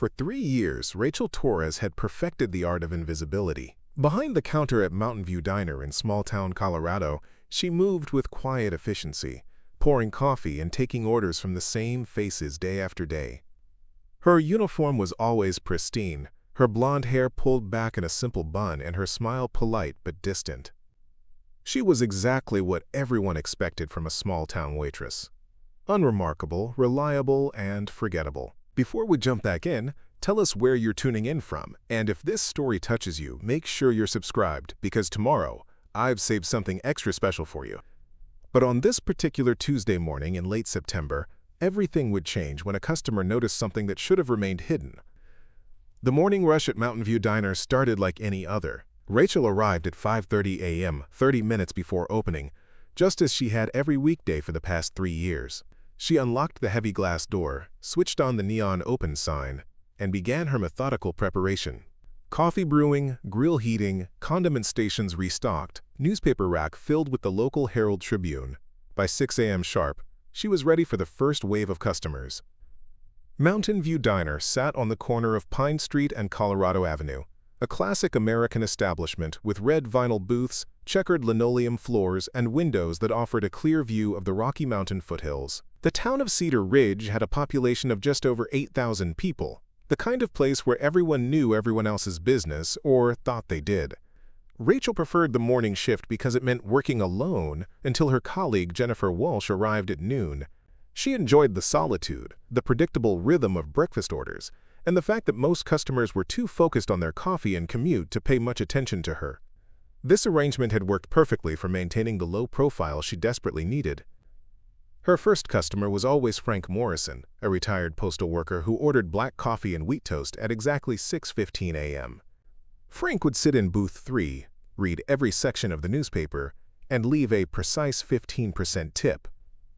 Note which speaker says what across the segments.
Speaker 1: For 3 years, Rachel Torres had perfected the art of invisibility. Behind the counter at Mountain View Diner in small-town Colorado, she moved with quiet efficiency, pouring coffee and taking orders from the same faces day after day. Her uniform was always pristine, her blonde hair pulled back in a simple bun and her smile polite but distant. She was exactly what everyone expected from a small-town waitress. Unremarkable, reliable, and forgettable. Before we jump back in, tell us where you're tuning in from, and if this story touches you, make sure you're subscribed, because tomorrow, I've saved something extra special for you. But on this particular Tuesday morning in late September, everything would change when a customer noticed something that should have remained hidden. The morning rush at Mountain View Diner started like any other. Rachel arrived at 5:30 a.m., 30 minutes before opening, just as she had every weekday for the past 3 years. She unlocked the heavy glass door, switched on the neon open sign, and began her methodical preparation. Coffee brewing, grill heating, condiment stations restocked, newspaper rack filled with the local Herald Tribune. By 6 a.m. sharp, she was ready for the first wave of customers. Mountain View Diner sat on the corner of Pine Street and Colorado Avenue, a classic American establishment with red vinyl booths, checkered linoleum floors, and windows that offered a clear view of the Rocky Mountain foothills. The town of Cedar Ridge had a population of just over 8,000 people, the kind of place where everyone knew everyone else's business, or thought they did. Rachel preferred the morning shift because it meant working alone until her colleague Jennifer Walsh arrived at noon. She enjoyed the solitude, the predictable rhythm of breakfast orders, and the fact that most customers were too focused on their coffee and commute to pay much attention to her. This arrangement had worked perfectly for maintaining the low profile she desperately needed. Her first customer was always Frank Morrison, a retired postal worker who ordered black coffee and wheat toast at exactly 6:15 a.m. Frank would sit in booth 3, read every section of the newspaper, and leave a precise 15% tip.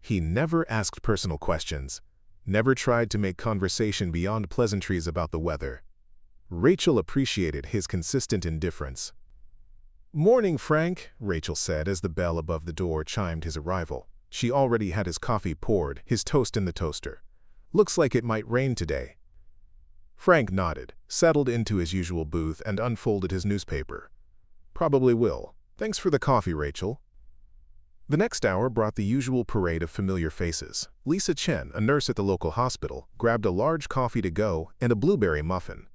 Speaker 1: He never asked personal questions, never tried to make conversation beyond pleasantries about the weather. Rachel appreciated his consistent indifference. "Morning, Frank," Rachel said as the bell above the door chimed his arrival. She already had his coffee poured, his toast in the toaster. "Looks like it might rain today." Frank nodded, settled into his usual booth, and unfolded his newspaper. "Probably will. Thanks for the coffee, Rachel." The next hour brought the usual parade of familiar faces. Lisa Chen, a nurse at the local hospital, grabbed a large coffee to go and a blueberry muffin.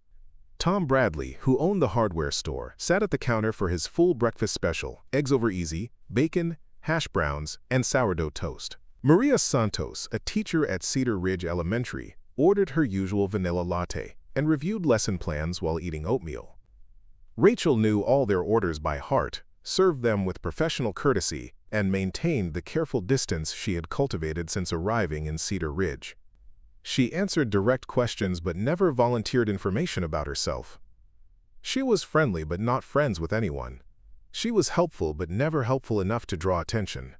Speaker 1: Tom Bradley, who owned the hardware store, sat at the counter for his full breakfast special: eggs over easy, bacon, hash browns, and sourdough toast. Maria Santos, a teacher at Cedar Ridge Elementary, ordered her usual vanilla latte and reviewed lesson plans while eating oatmeal. Rachel knew all their orders by heart, served them with professional courtesy, and maintained the careful distance she had cultivated since arriving in Cedar Ridge. She answered direct questions but never volunteered information about herself. She was friendly but not friends with anyone. She was helpful but never helpful enough to draw attention.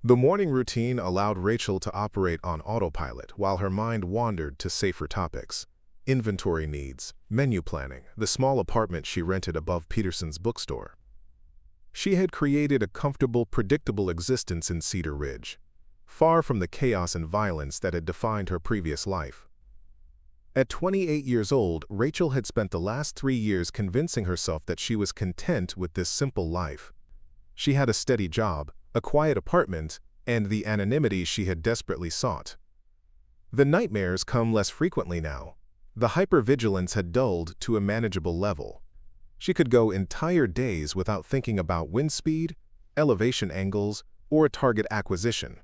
Speaker 1: The morning routine allowed Rachel to operate on autopilot while her mind wandered to safer topics: inventory needs, menu planning, the small apartment she rented above Peterson's bookstore. She had created a comfortable, predictable existence in Cedar Ridge, far from the chaos and violence that had defined her previous life. At 28 years old, Rachel had spent the last 3 years convincing herself that she was content with this simple life. She had a steady job, a quiet apartment, and the anonymity she had desperately sought. The nightmares come less frequently now. The hypervigilance had dulled to a manageable level. She could go entire days without thinking about wind speed, elevation angles, or target acquisition.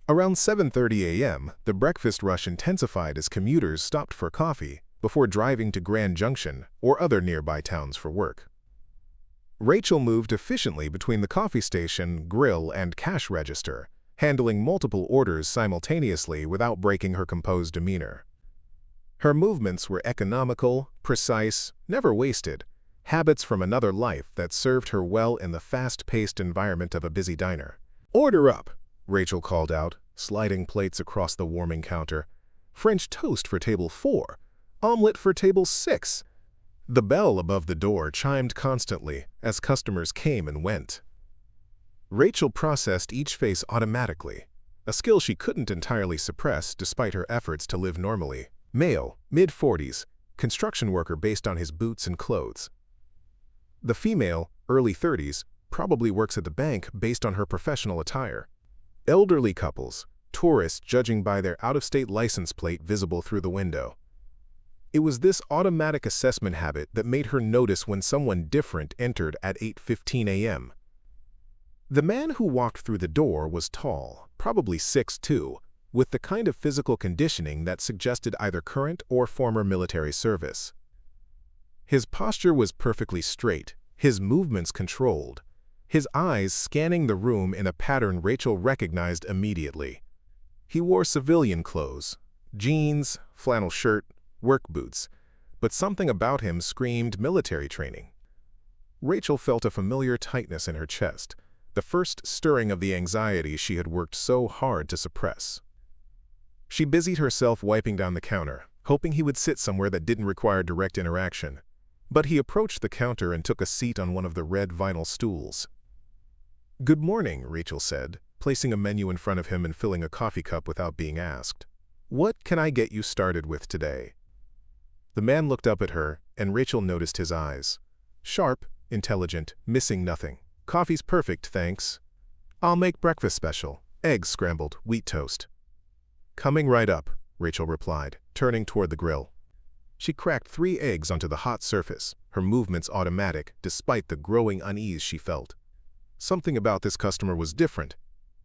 Speaker 1: Around 7:30 a.m., the breakfast rush intensified as commuters stopped for coffee before driving to Grand Junction or other nearby towns for work. Rachel moved efficiently between the coffee station, grill, and cash register, handling multiple orders simultaneously without breaking her composed demeanor. Her movements were economical, precise, never wasted, habits from another life that served her well in the fast-paced environment of a busy diner. "Order up," Rachel called out, sliding plates across the warming counter. "French toast for table 4, omelet for table 6. The bell above the door chimed constantly as customers came and went. Rachel processed each face automatically, a skill she couldn't entirely suppress despite her efforts to live normally. Male, mid-40s, construction worker based on his boots and clothes. The female, early 30s, probably works at the bank based on her professional attire. Elderly couples, tourists judging by their out-of-state license plate visible through the window. It was this automatic assessment habit that made her notice when someone different entered at 8:15 a.m. The man who walked through the door was tall, probably 6'2", with the kind of physical conditioning that suggested either current or former military service. His posture was perfectly straight, his movements controlled, his eyes scanning the room in a pattern Rachel recognized immediately. He wore civilian clothes, jeans, flannel shirt, work boots, but something about him screamed military training. Rachel felt a familiar tightness in her chest, the first stirring of the anxiety she had worked so hard to suppress. She busied herself wiping down the counter, hoping he would sit somewhere that didn't require direct interaction. But he approached the counter and took a seat on one of the red vinyl stools. "Good morning," Rachel said, placing a menu in front of him and filling a coffee cup without being asked. "What can I get you started with today?" The man looked up at her, and Rachel noticed his eyes. Sharp, intelligent, missing nothing. "Coffee's perfect, thanks." "I'll make breakfast special. Eggs scrambled, wheat toast." "Coming right up," Rachel replied, turning toward the grill. She cracked 3 eggs onto the hot surface, her movements automatic despite the growing unease she felt. Something about this customer was different,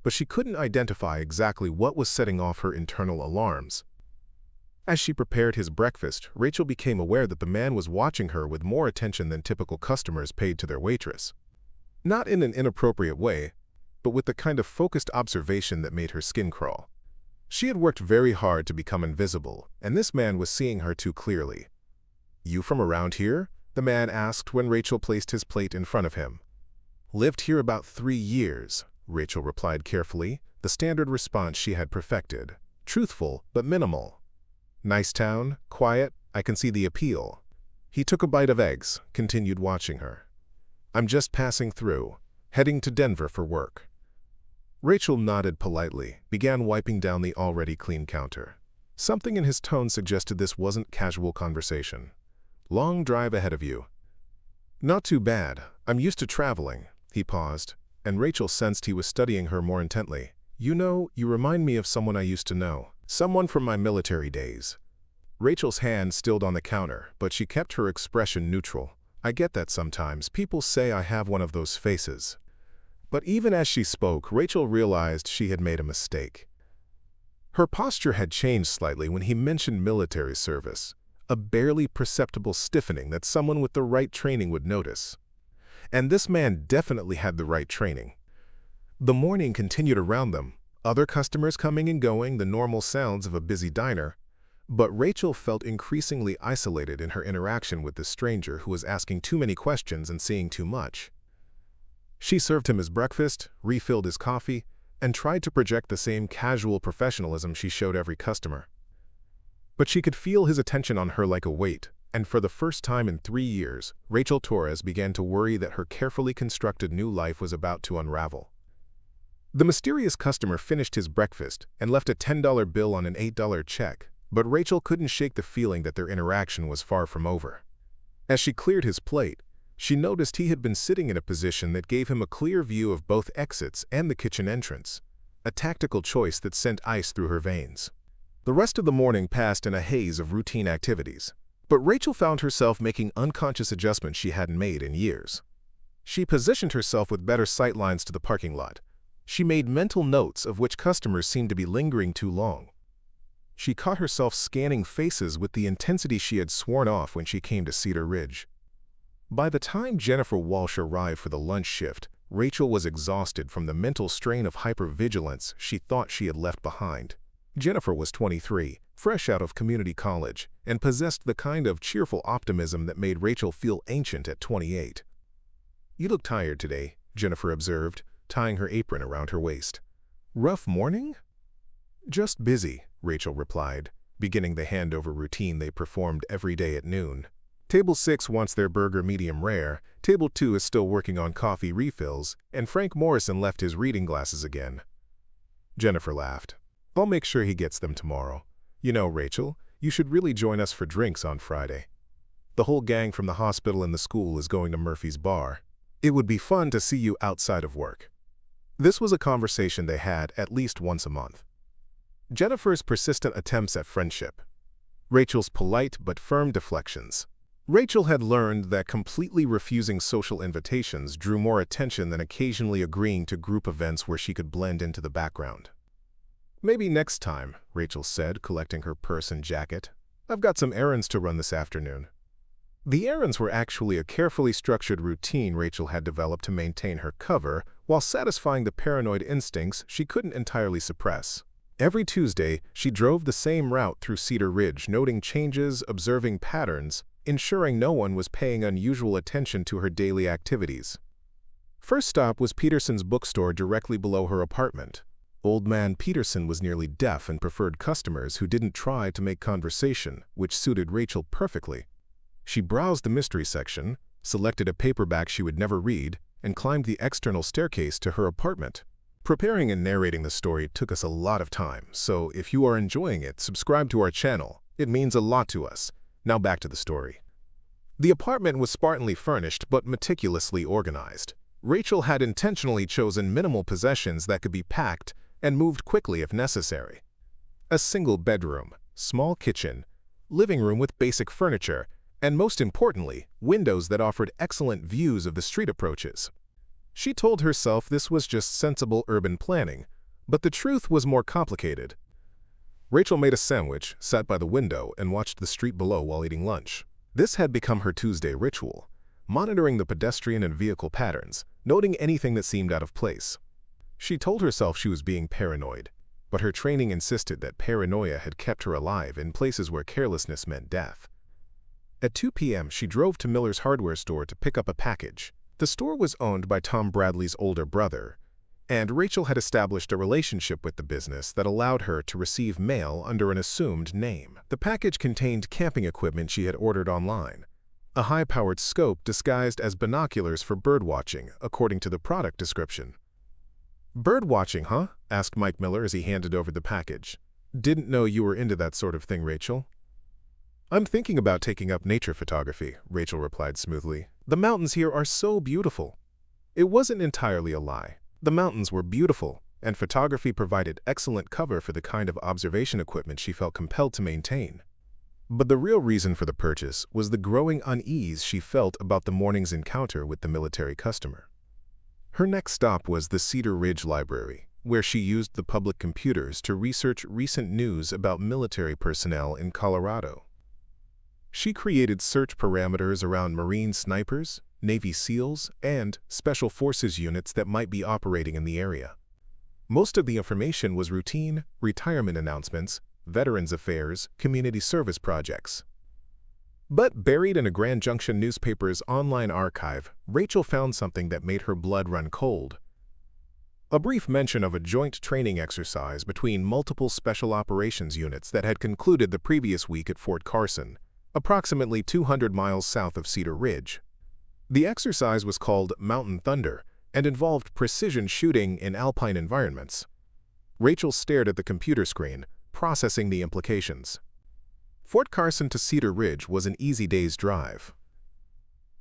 Speaker 1: but she couldn't identify exactly what was setting off her internal alarms. As she prepared his breakfast, Rachel became aware that the man was watching her with more attention than typical customers paid to their waitress. Not in an inappropriate way, but with the kind of focused observation that made her skin crawl. She had worked very hard to become invisible, and this man was seeing her too clearly. "You from around here?" the man asked when Rachel placed his plate in front of him. "Lived here about 3 years," Rachel replied carefully, the standard response she had perfected. Truthful, but minimal. "Nice town, quiet, I can see the appeal." He took a bite of eggs, continued watching her. "I'm just passing through, heading to Denver for work." Rachel nodded politely, began wiping down the already clean counter. Something in his tone suggested this wasn't casual conversation. "Long drive ahead of you." "Not too bad. I'm used to traveling." He paused, and Rachel sensed he was studying her more intently. "You know, you remind me of someone I used to know. Someone from my military days." Rachel's hand stilled on the counter, but she kept her expression neutral. "I get that sometimes. People say I have one of those faces." But even as she spoke, Rachel realized she had made a mistake. Her posture had changed slightly when he mentioned military service, a barely perceptible stiffening that someone with the right training would notice. And this man definitely had the right training. The morning continued around them, other customers coming and going, the normal sounds of a busy diner, but Rachel felt increasingly isolated in her interaction with this stranger who was asking too many questions and seeing too much. She served him his breakfast, refilled his coffee, and tried to project the same casual professionalism she showed every customer. But she could feel his attention on her like a weight, and for the first time in 3 years, Rachel Torres began to worry that her carefully constructed new life was about to unravel. The mysterious customer finished his breakfast and left a $10 bill on an $8 check, but Rachel couldn't shake the feeling that their interaction was far from over. As she cleared his plate, she noticed he had been sitting in a position that gave him a clear view of both exits and the kitchen entrance, a tactical choice that sent ice through her veins. The rest of the morning passed in a haze of routine activities, but Rachel found herself making unconscious adjustments she hadn't made in years. She positioned herself with better sight lines to the parking lot. She made mental notes of which customers seemed to be lingering too long. She caught herself scanning faces with the intensity she had sworn off when she came to Cedar Ridge. By the time Jennifer Walsh arrived for the lunch shift, Rachel was exhausted from the mental strain of hypervigilance she thought she had left behind. Jennifer was 23, fresh out of community college, and possessed the kind of cheerful optimism that made Rachel feel ancient at 28. "You look tired today," Jennifer observed, tying her apron around her waist. "Rough morning?" "Just busy," Rachel replied, beginning the handover routine they performed every day at noon. Table 6 wants their burger medium rare, Table 2 is still working on coffee refills, and Frank Morrison left his reading glasses again. Jennifer laughed. "I'll make sure he gets them tomorrow. You know, Rachel, You should really join us for drinks on Friday. The whole gang from the hospital and the school is going to Murphy's bar. It would be fun to see you outside of work." This was a conversation they had at least once a month. Jennifer's persistent attempts at friendship. Rachel's polite but firm deflections. Rachel had learned that completely refusing social invitations drew more attention than occasionally agreeing to group events where she could blend into the background. "Maybe next time," Rachel said, collecting her purse and jacket. "I've got some errands to run this afternoon." The errands were actually a carefully structured routine Rachel had developed to maintain her cover while satisfying the paranoid instincts she couldn't entirely suppress. Every Tuesday, she drove the same route through Cedar Ridge, noting changes, observing patterns, ensuring no one was paying unusual attention to her daily activities. First stop was Peterson's bookstore directly below her apartment. Old man Peterson was nearly deaf and preferred customers who didn't try to make conversation, which suited Rachel perfectly. She browsed the mystery section, selected a paperback she would never read, and climbed the external staircase to her apartment. Preparing and narrating the story took us a lot of time, so if you are enjoying it, subscribe to our channel. It means a lot to us. Now back to the story. The apartment was spartanly furnished but meticulously organized. Rachel had intentionally chosen minimal possessions that could be packed and moved quickly if necessary. A single bedroom, small kitchen, living room with basic furniture, and most importantly, windows that offered excellent views of the street approaches. She told herself this was just sensible urban planning, but the truth was more complicated. Rachel made a sandwich, sat by the window, and watched the street below while eating lunch. This had become her Tuesday ritual, monitoring the pedestrian and vehicle patterns, noting anything that seemed out of place. She told herself she was being paranoid, but her training insisted that paranoia had kept her alive in places where carelessness meant death. At 2 p.m., she drove to Miller's hardware store to pick up a package. The store was owned by Tom Bradley's older brother, and Rachel had established a relationship with the business that allowed her to receive mail under an assumed name. The package contained camping equipment she had ordered online, a high-powered scope disguised as binoculars for birdwatching, according to the product description. "Birdwatching, huh?" asked Mike Miller as he handed over the package. "Didn't know you were into that sort of thing, Rachel." "I'm thinking about taking up nature photography," Rachel replied smoothly. "The mountains here are so beautiful." It wasn't entirely a lie. The mountains were beautiful, and photography provided excellent cover for the kind of observation equipment she felt compelled to maintain. But the real reason for the purchase was the growing unease she felt about the morning's encounter with the military customer. Her next stop was the Cedar Ridge Library, where she used the public computers to research recent news about military personnel in Colorado. She created search parameters around Marine snipers, Navy SEALs, and Special Forces units that might be operating in the area. Most of the information was routine, retirement announcements, veterans affairs, community service projects. But buried in a Grand Junction newspaper's online archive, Rachel found something that made her blood run cold. A brief mention of a joint training exercise between multiple special operations units that had concluded the previous week at Fort Carson, approximately 200 miles south of Cedar Ridge. The exercise was called Mountain Thunder and involved precision shooting in alpine environments. Rachel stared at the computer screen, processing the implications. Fort Carson to Cedar Ridge was an easy day's drive.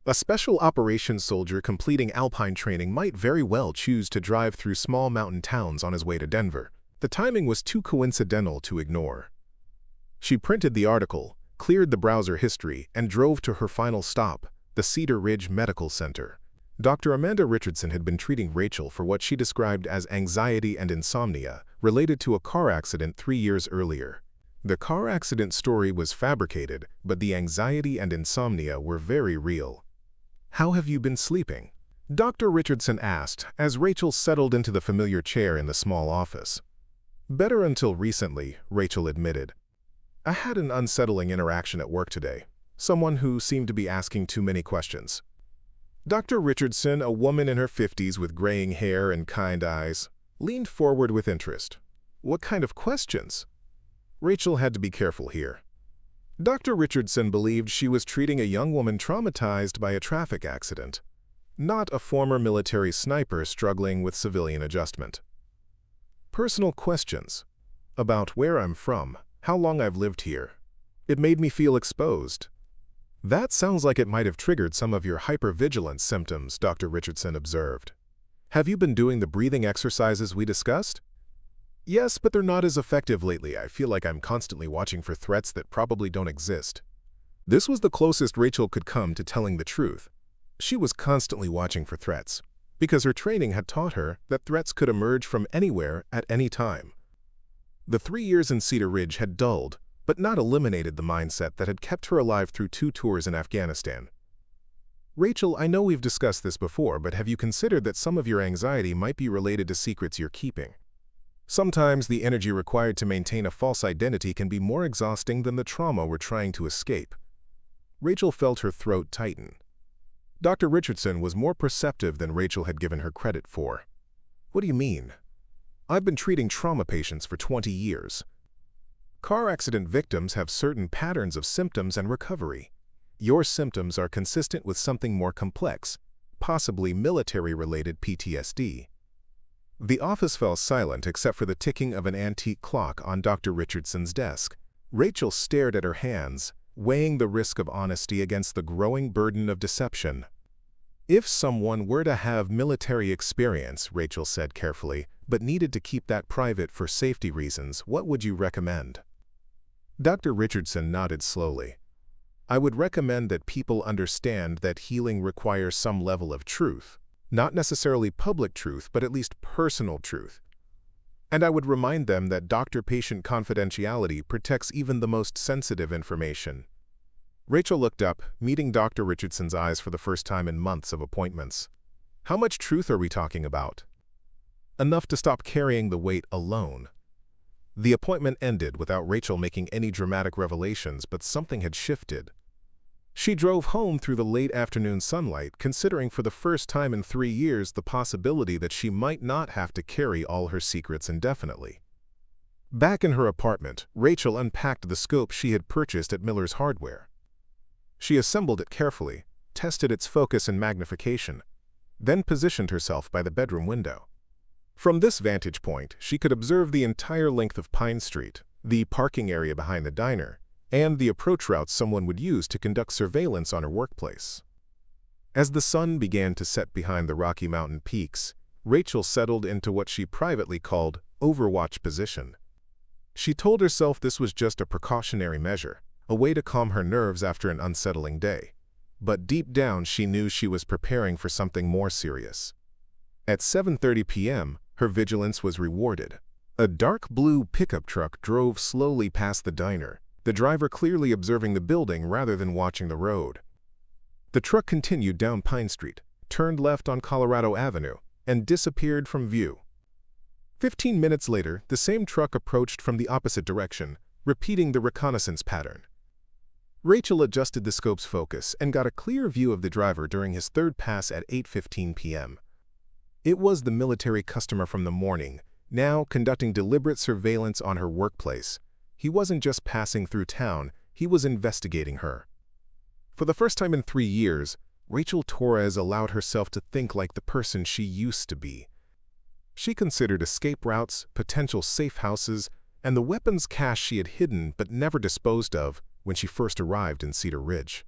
Speaker 1: A special operations soldier completing alpine training might very well choose to drive through small mountain towns on his way to Denver. The timing was too coincidental to ignore. She printed the article, cleared the browser history, and drove to her final stop, the Cedar Ridge Medical Center. Dr. Amanda Richardson had been treating Rachel for what she described as anxiety and insomnia related to a car accident 3 years earlier. The car accident story was fabricated, but the anxiety and insomnia were very real. "How have you been sleeping?" Dr. Richardson asked as Rachel settled into the familiar chair in the small office. "Better until recently," Rachel admitted. "I had an unsettling interaction at work today. Someone who seemed to be asking too many questions." Dr. Richardson, a woman in her 50s with graying hair and kind eyes, leaned forward with interest. "What kind of questions?" Rachel had to be careful here. Dr. Richardson believed she was treating a young woman traumatized by a traffic accident, not a former military sniper struggling with civilian adjustment. "Personal questions. About where I'm from, how long I've lived here, It made me feel exposed. That sounds like it might have triggered some of your hypervigilance symptoms, Dr. Richardson observed. Have you been doing the breathing exercises we discussed? Yes, but they're not as effective lately. I feel like I'm constantly watching for threats that probably don't exist. This was the closest Rachel could come to telling the truth. She was constantly watching for threats, because her training had taught her that threats could emerge from anywhere at any time. The 3 years in Cedar Ridge had dulled, but not eliminated the mindset that had kept her alive through 2 tours in Afghanistan. Rachel, I know we've discussed this before, but have you considered that some of your anxiety might be related to secrets you're keeping? Sometimes the energy required to maintain a false identity can be more exhausting than the trauma we're trying to escape. Rachel felt her throat tighten. Dr. Richardson was more perceptive than Rachel had given her credit for. What do you mean? I've been treating trauma patients for 20 years. Car accident victims have certain patterns of symptoms and recovery. Your symptoms are consistent with something more complex, possibly military-related PTSD. The office fell silent except for the ticking of an antique clock on Dr. Richardson's desk. Rachel stared at her hands, weighing the risk of honesty against the growing burden of deception. If someone were to have military experience, Rachel said carefully, but needed to keep that private for safety reasons, what would you recommend? Dr. Richardson nodded slowly. I would recommend that people understand that healing requires some level of truth. Not necessarily public truth, but at least personal truth. And I would remind them that doctor-patient confidentiality protects even the most sensitive information. Rachel looked up, meeting Dr. Richardson's eyes for the first time in months of appointments. How much truth are we talking about? Enough to stop carrying the weight alone. The appointment ended without Rachel making any dramatic revelations, but something had shifted. She drove home through the late afternoon sunlight, considering for the first time in 3 years the possibility that she might not have to carry all her secrets indefinitely. Back in her apartment, Rachel unpacked the scope she had purchased at Miller's Hardware. She assembled it carefully, tested its focus and magnification, then positioned herself by the bedroom window. From this vantage point, she could observe the entire length of Pine Street, the parking area behind the diner, and the approach routes someone would use to conduct surveillance on her workplace. As the sun began to set behind the Rocky Mountain peaks, Rachel settled into what she privately called overwatch position. She told herself this was just a precautionary measure, a way to calm her nerves after an unsettling day. But deep down she knew she was preparing for something more serious. At 7:30 p.m., her vigilance was rewarded. A dark blue pickup truck drove slowly past the diner, the driver clearly observing the building rather than watching the road. The truck continued down Pine Street, turned left on Colorado Avenue, and disappeared from view. 15 minutes later, the same truck approached from the opposite direction, repeating the reconnaissance pattern. Rachel adjusted the scope's focus and got a clear view of the driver during his third pass at 8:15 p.m. It was the military customer from the morning, now conducting deliberate surveillance on her workplace. He wasn't just passing through town, he was investigating her. For the first time in 3 years, Rachel Torres allowed herself to think like the person she used to be. She considered escape routes, potential safe houses, and the weapons cache she had hidden but never disposed of when she first arrived in Cedar Ridge.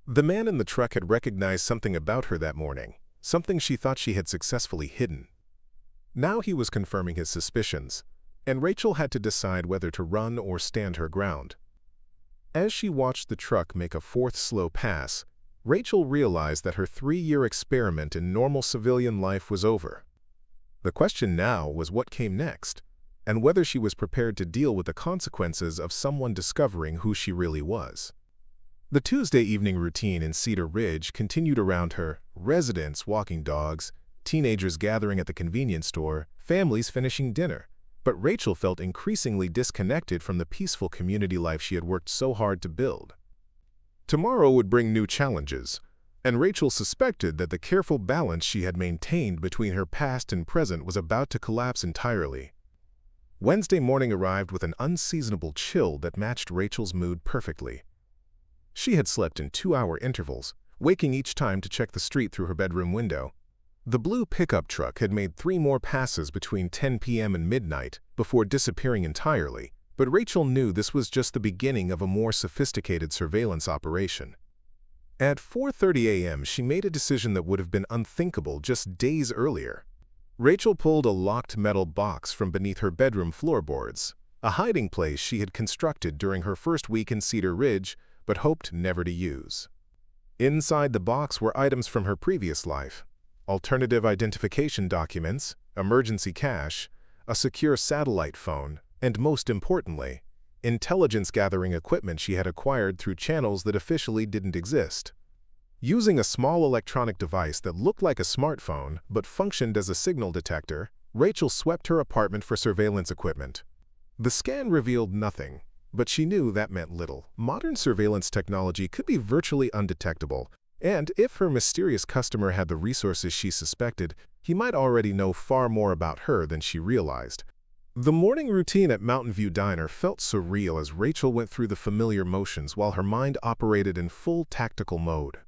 Speaker 1: The man in the truck had recognized something about her that morning, something she thought she had successfully hidden. Now he was confirming his suspicions, and Rachel had to decide whether to run or stand her ground. As she watched the truck make a fourth slow pass, Rachel realized that her 3-year experiment in normal civilian life was over. The question now was what came next, and whether she was prepared to deal with the consequences of someone discovering who she really was. The Tuesday evening routine in Cedar Ridge continued around her: residents walking dogs, teenagers gathering at the convenience store, families finishing dinner. But Rachel felt increasingly disconnected from the peaceful community life she had worked so hard to build. Tomorrow would bring new challenges, and Rachel suspected that the careful balance she had maintained between her past and present was about to collapse entirely. Wednesday morning arrived with an unseasonable chill that matched Rachel's mood perfectly. She had slept in 2-hour intervals, waking each time to check the street through her bedroom window. The blue pickup truck had made 3 more passes between 10 p.m. and midnight before disappearing entirely, But Rachel knew this was just the beginning of a more sophisticated surveillance operation. At 4:30 a.m., she made a decision that would have been unthinkable just days earlier. Rachel pulled a locked metal box from beneath her bedroom floorboards, a hiding place she had constructed during her first week in Cedar Ridge but hoped never to use. Inside the box were items from her previous life: alternative identification documents, emergency cash, a secure satellite phone, and most importantly, intelligence-gathering equipment she had acquired through channels that officially didn't exist. Using a small electronic device that looked like a smartphone but functioned as a signal detector, Rachel swept her apartment for surveillance equipment. The scan revealed nothing, but she knew that meant little. Modern surveillance technology could be virtually undetectable, and if her mysterious customer had the resources she suspected, he might already know far more about her than she realized. The morning routine at Mountain View Diner felt surreal as Rachel went through the familiar motions while her mind operated in full tactical mode.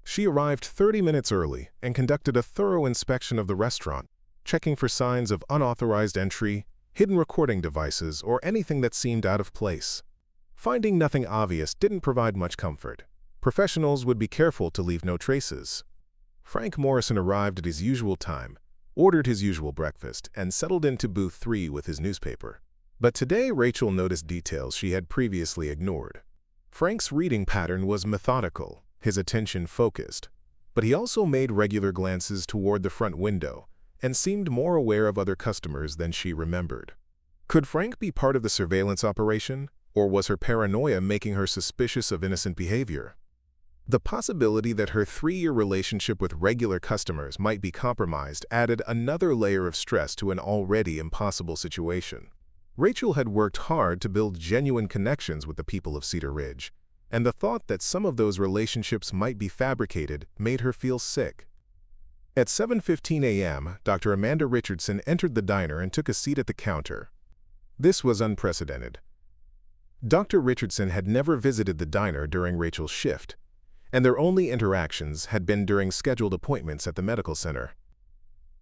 Speaker 1: She arrived 30 minutes early and conducted a thorough inspection of the restaurant, checking for signs of unauthorized entry, hidden recording devices, or anything that seemed out of place. Finding nothing obvious didn't provide much comfort. Professionals would be careful to leave no traces. Frank Morrison arrived at his usual time, ordered his usual breakfast, and settled into booth 3 with his newspaper. But today Rachel noticed details she had previously ignored. Frank's reading pattern was methodical, his attention focused, but he also made regular glances toward the front window and seemed more aware of other customers than she remembered. Could Frank be part of the surveillance operation, or was her paranoia making her suspicious of innocent behavior? The possibility that her 3-year relationship with regular customers might be compromised added another layer of stress to an already impossible situation. Rachel had worked hard to build genuine connections with the people of Cedar Ridge, and the thought that some of those relationships might be fabricated made her feel sick. At 7:15 a.m., Dr. Amanda Richardson entered the diner and took a seat at the counter. This was unprecedented. Dr. Richardson had never visited the diner during Rachel's shift, and their only interactions had been during scheduled appointments at the medical center.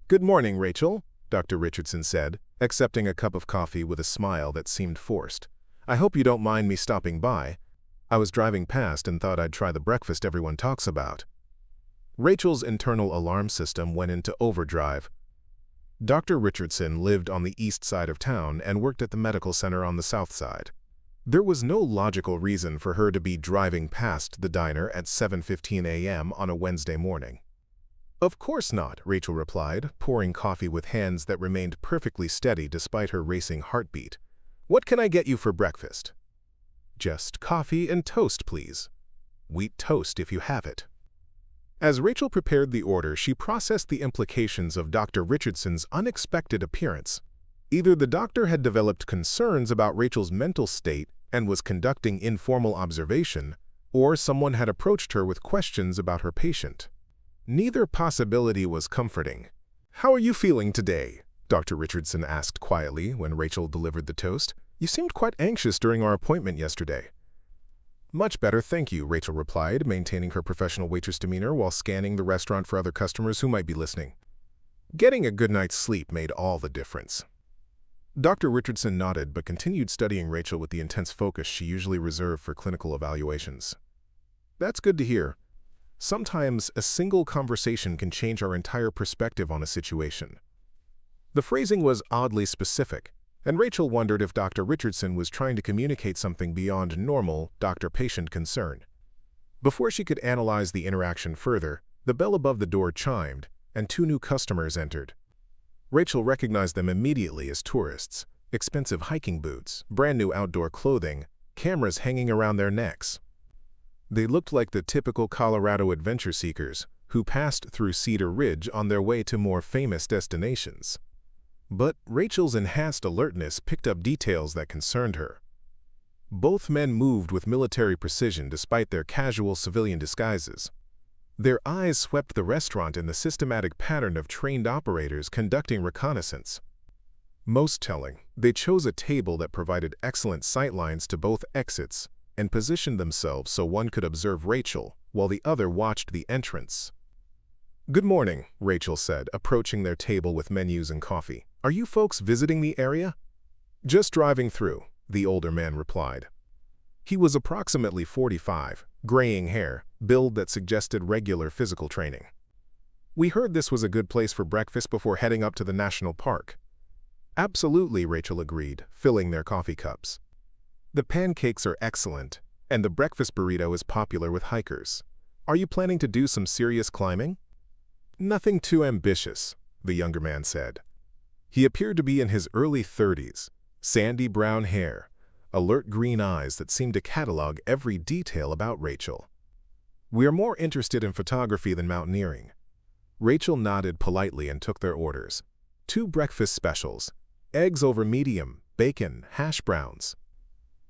Speaker 1: "Good morning, Rachel," Dr. Richardson said, accepting a cup of coffee with a smile that seemed forced. "I hope you don't mind me stopping by. I was driving past and thought I'd try the breakfast everyone talks about." Rachel's internal alarm system went into overdrive. Dr. Richardson lived on the east side of town and worked at the medical center on the south side. There was no logical reason for her to be driving past the diner at 7:15 a.m. on a Wednesday morning. "Of course not," Rachel replied, pouring coffee with hands that remained perfectly steady despite her racing heartbeat. "What can I get you for breakfast?" "Just coffee and toast, please. Wheat toast if you have it." As Rachel prepared the order, she processed the implications of Dr. Richardson's unexpected appearance. Either the doctor had developed concerns about Rachel's mental state and was conducting informal observation, or someone had approached her with questions about her patient. Neither possibility was comforting. "How are you feeling today?" Dr. Richardson asked quietly when Rachel delivered the toast. "You seemed quite anxious during our appointment yesterday." "Much better, thank you," Rachel replied, maintaining her professional waitress demeanor while scanning the restaurant for other customers who might be listening. Getting a good night's sleep made all the difference. Dr. Richardson nodded but continued studying Rachel with the intense focus she usually reserved for clinical evaluations. "That's good to hear. Sometimes a single conversation can change our entire perspective on a situation." The phrasing was oddly specific, and Rachel wondered if Dr. Richardson was trying to communicate something beyond normal doctor-patient concern. Before she could analyze the interaction further, the bell above the door chimed, and 2 new customers entered. Rachel recognized them immediately as tourists: expensive hiking boots, brand new outdoor clothing, cameras hanging around their necks. They looked like the typical Colorado adventure seekers who passed through Cedar Ridge on their way to more famous destinations. But Rachel's enhanced alertness picked up details that concerned her. Both men moved with military precision despite their casual civilian disguises. Their eyes swept the restaurant in the systematic pattern of trained operators conducting reconnaissance. Most telling, they chose a table that provided excellent sightlines to both exits and positioned themselves so one could observe Rachel while the other watched the entrance. "Good morning," Rachel said, approaching their table with menus and coffee. "Are you folks visiting the area?" "Just driving through. the older man replied. He was approximately 45, graying hair, build that suggested regular physical training. We heard this was a good place for breakfast before heading up to the national park. Absolutely, Rachel agreed, filling their coffee cups. The pancakes are excellent, and the breakfast burrito is popular with hikers. Are you planning to do some serious climbing? Nothing too ambitious, the younger man said. He appeared to be in his early 30s, sandy brown hair, alert green eyes that seemed to catalog every detail about Rachel. We are more interested in photography than mountaineering. Rachel nodded politely and took their orders. 2 breakfast specials, eggs over medium, bacon, hash browns.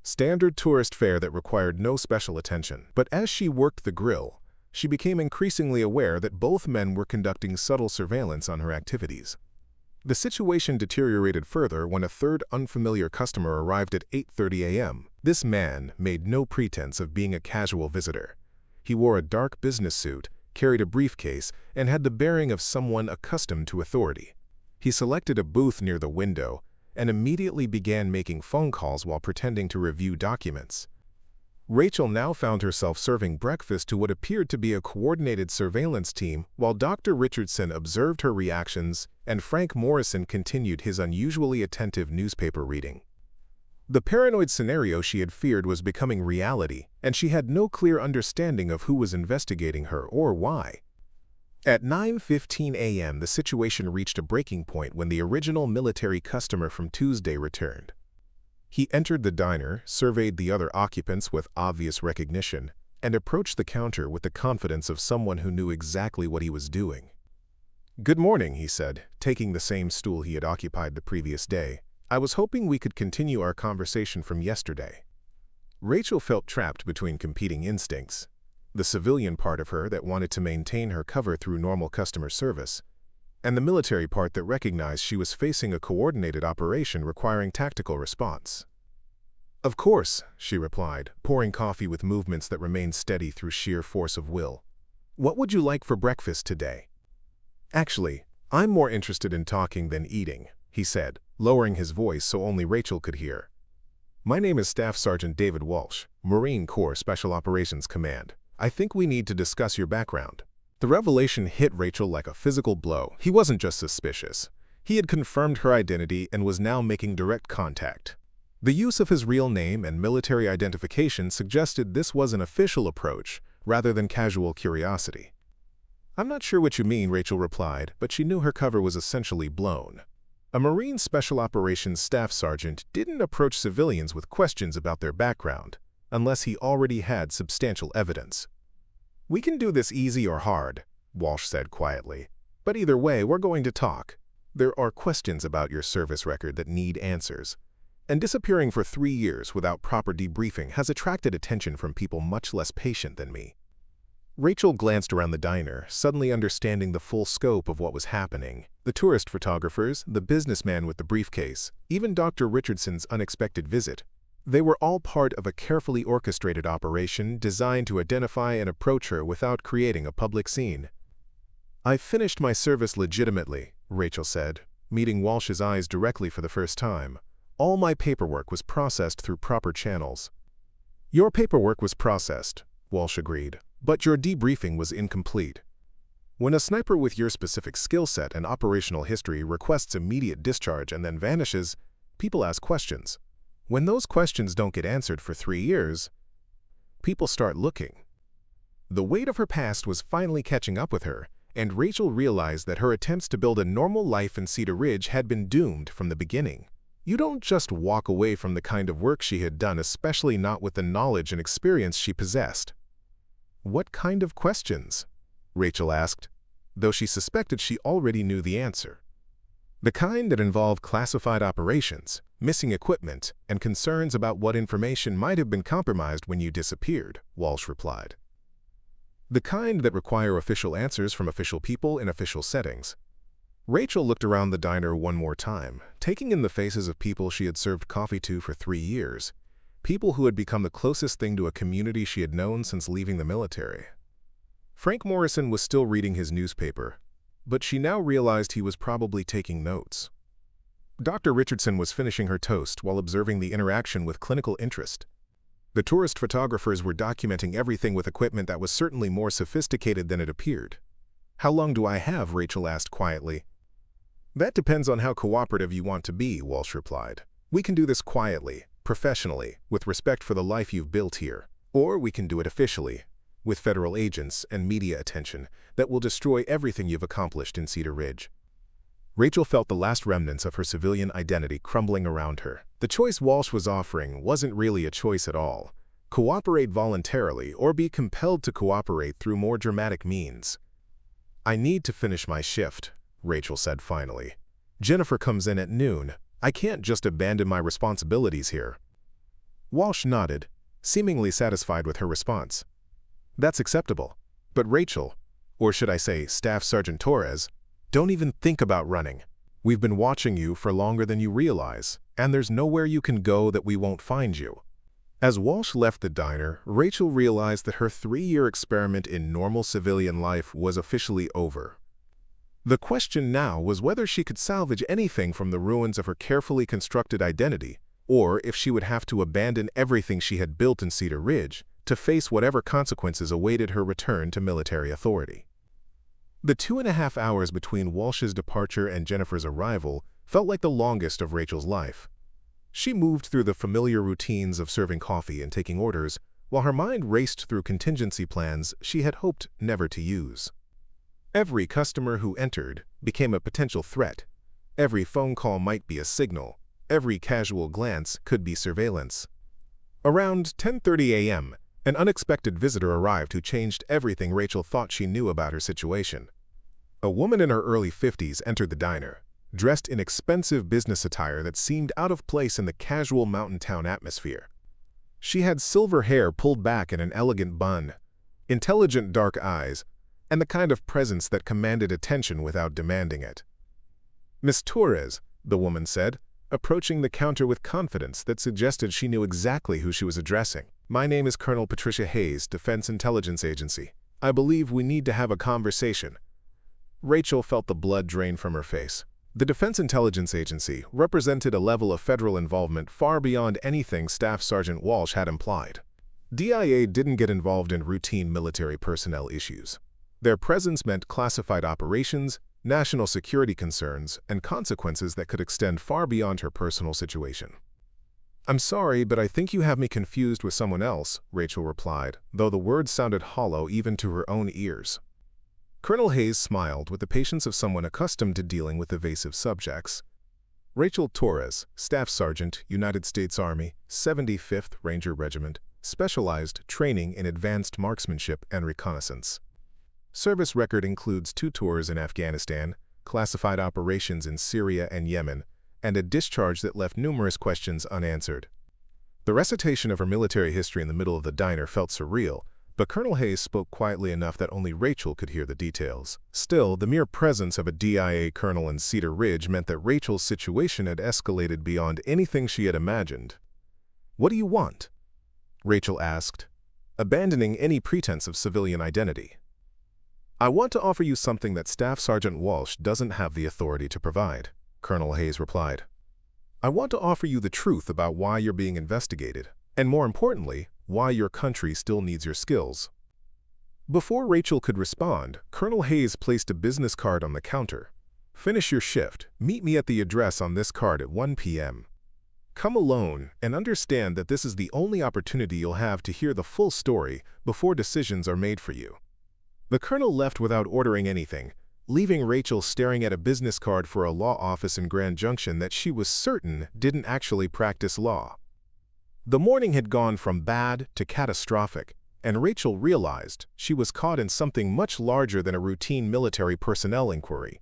Speaker 1: Standard tourist fare that required no special attention. But as she worked the grill, she became increasingly aware that both men were conducting subtle surveillance on her activities. The situation deteriorated further when a third unfamiliar customer arrived at 8:30 a.m. This man made no pretense of being a casual visitor. He wore a dark business suit, carried a briefcase, and had the bearing of someone accustomed to authority. He selected a booth near the window and immediately began making phone calls while pretending to review documents. Rachel now found herself serving breakfast to what appeared to be a coordinated surveillance team while Dr. Richardson observed her reactions and Frank Morrison continued his unusually attentive newspaper reading. The paranoid scenario she had feared was becoming reality, and she had no clear understanding of who was investigating her or why. At 9:15 a.m., the situation reached a breaking point when the original military customer from Tuesday returned. He entered the diner, surveyed the other occupants with obvious recognition, and approached the counter with the confidence of someone who knew exactly what he was doing. "Good morning," he said, taking the same stool he had occupied the previous day. "I was hoping we could continue our conversation from yesterday." Rachel felt trapped between competing instincts. The civilian part of her that wanted to maintain her cover through normal customer service, and the military part that recognized she was facing a coordinated operation requiring tactical response. "Of course," she replied, pouring coffee with movements that remained steady through sheer force of will. "What would you like for breakfast today?" "Actually, I'm more interested in talking than eating," he said, lowering his voice so only Rachel could hear. "My name is Staff Sergeant David Walsh, Marine Corps Special Operations Command. I think we need to discuss your background." The revelation hit Rachel like a physical blow. He wasn't just suspicious. He had confirmed her identity and was now making direct contact. The use of his real name and military identification suggested this was an official approach rather than casual curiosity. "I'm not sure what you mean," Rachel replied, but she knew her cover was essentially blown. A Marine Special Operations Staff Sergeant didn't approach civilians with questions about their background, unless he already had substantial evidence. "We can do this easy or hard," Walsh said quietly. "But either way, we're going to talk. There are questions about your service record that need answers. And disappearing for 3 years without proper debriefing has attracted attention from people much less patient than me." Rachel glanced around the diner, suddenly understanding the full scope of what was happening. The tourist photographers, the businessman with the briefcase, even Dr. Richardson's unexpected visit. They were all part of a carefully orchestrated operation designed to identify and approach her without creating a public scene. "I finished my service legitimately," Rachel said, meeting Walsh's eyes directly for the first time. "All my paperwork was processed through proper channels." "Your paperwork was processed," Walsh agreed, "but your debriefing was incomplete. When a sniper with your specific skill set and operational history requests immediate discharge and then vanishes, people ask questions. When those questions don't get answered for 3 years, people start looking." The weight of her past was finally catching up with her, and Rachel realized that her attempts to build a normal life in Cedar Ridge had been doomed from the beginning. You don't just walk away from the kind of work she had done, especially not with the knowledge and experience she possessed. "What kind of questions?" Rachel asked, though she suspected she already knew the answer. "The kind that involve classified operations, missing equipment, and concerns about what information might have been compromised when you disappeared," Walsh replied. "The kind that require official answers from official people in official settings." Rachel looked around the diner one more time, taking in the faces of people she had served coffee to for 3 years, people who had become the closest thing to a community she had known since leaving the military. Frank Morrison was still reading his newspaper, but she now realized he was probably taking notes. Dr. Richardson was finishing her toast while observing the interaction with clinical interest. The tourist photographers were documenting everything with equipment that was certainly more sophisticated than it appeared. "How long do I have?" Rachel asked quietly. "That depends on how cooperative you want to be," Walsh replied. "We can do this quietly, professionally, with respect for the life you've built here. Or we can do it officially, with federal agents and media attention that will destroy everything you've accomplished in Cedar Ridge." Rachel felt the last remnants of her civilian identity crumbling around her. The choice Walsh was offering wasn't really a choice at all. Cooperate voluntarily or be compelled to cooperate through more dramatic means. "I need to finish my shift," Rachel said finally. "Jennifer comes in at noon. I can't just abandon my responsibilities here." Walsh nodded, seemingly satisfied with her response. "That's acceptable. But Rachel, or should I say Staff Sergeant Torres, don't even think about running. We've been watching you for longer than you realize, and there's nowhere you can go that we won't find you." As Walsh left the diner, Rachel realized that her 3-year experiment in normal civilian life was officially over. The question now was whether she could salvage anything from the ruins of her carefully constructed identity, or if she would have to abandon everything she had built in Cedar Ridge to face whatever consequences awaited her return to military authority. The 2.5 hours between Walsh's departure and Jennifer's arrival felt like the longest of Rachel's life. She moved through the familiar routines of serving coffee and taking orders, while her mind raced through contingency plans she had hoped never to use. Every customer who entered became a potential threat. Every phone call might be a signal. Every casual glance could be surveillance. Around 10:30 a.m., an unexpected visitor arrived who changed everything Rachel thought she knew about her situation. A woman in her early 50s entered the diner, dressed in expensive business attire that seemed out of place in the casual mountain town atmosphere. She had silver hair pulled back in an elegant bun, intelligent dark eyes, and the kind of presence that commanded attention without demanding it. "Miss Torres," the woman said, approaching the counter with confidence that suggested she knew exactly who she was addressing. "My name is Colonel Patricia Hayes, Defense Intelligence Agency. I believe we need to have a conversation." Rachel felt the blood drain from her face. The Defense Intelligence Agency represented a level of federal involvement far beyond anything Staff Sergeant Walsh had implied. DIA didn't get involved in routine military personnel issues. Their presence meant classified operations, national security concerns, and consequences that could extend far beyond her personal situation. "I'm sorry, but I think you have me confused with someone else," Rachel replied, though the words sounded hollow even to her own ears. Colonel Hayes smiled with the patience of someone accustomed to dealing with evasive subjects. "Rachel Torres, Staff Sergeant, United States Army, 75th Ranger Regiment, specialized training in advanced marksmanship and reconnaissance. Service record includes 2 tours in Afghanistan, classified operations in Syria and Yemen, and a discharge that left numerous questions unanswered." The recitation of her military history in the middle of the diner felt surreal, but Colonel Hayes spoke quietly enough that only Rachel could hear the details. Still, the mere presence of a DIA colonel in Cedar Ridge meant that Rachel's situation had escalated beyond anything she had imagined. "What do you want?" Rachel asked, abandoning any pretense of civilian identity. "I want to offer you something that Staff Sergeant Walsh doesn't have the authority to provide," Colonel Hayes replied. "I want to offer you the truth about why you're being investigated, and more importantly, why your country still needs your skills." Before Rachel could respond, Colonel Hayes placed a business card on the counter. "Finish your shift. Meet me at the address on this card at 1 p.m. Come alone and understand that this is the only opportunity you'll have to hear the full story before decisions are made for you." The colonel left without ordering anything, leaving Rachel staring at a business card for a law office in Grand Junction that she was certain didn't actually practice law. The morning had gone from bad to catastrophic, and Rachel realized she was caught in something much larger than a routine military personnel inquiry.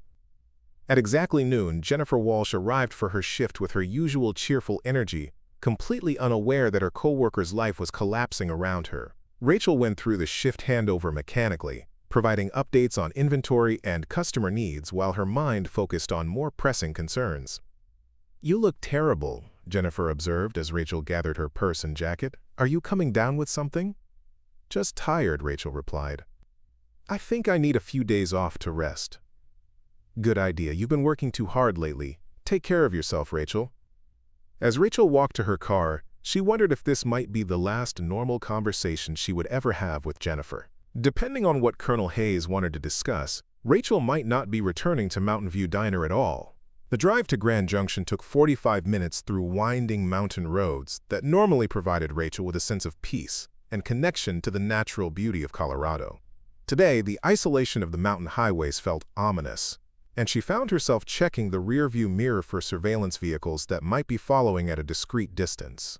Speaker 1: At exactly noon, Jennifer Walsh arrived for her shift with her usual cheerful energy, completely unaware that her co-worker's life was collapsing around her. Rachel went through the shift handover mechanically, providing updates on inventory and customer needs while her mind focused on more pressing concerns. "You look terrible," Jennifer observed as Rachel gathered her purse and jacket. "Are you coming down with something?" "Just tired," Rachel replied. "I think I need a few days off to rest." "Good idea. You've been working too hard lately. Take care of yourself, Rachel. As Rachel walked to her car, she wondered if this might be the last normal conversation she would ever have with Jennifer. Depending on what Colonel Hayes wanted to discuss, Rachel might not be returning to Mountain View Diner at all. The drive to Grand Junction took 45 minutes through winding mountain roads that normally provided Rachel with a sense of peace and connection to the natural beauty of Colorado. Today, the isolation of the mountain highways felt ominous, and she found herself checking the rearview mirror for surveillance vehicles that might be following at a discreet distance.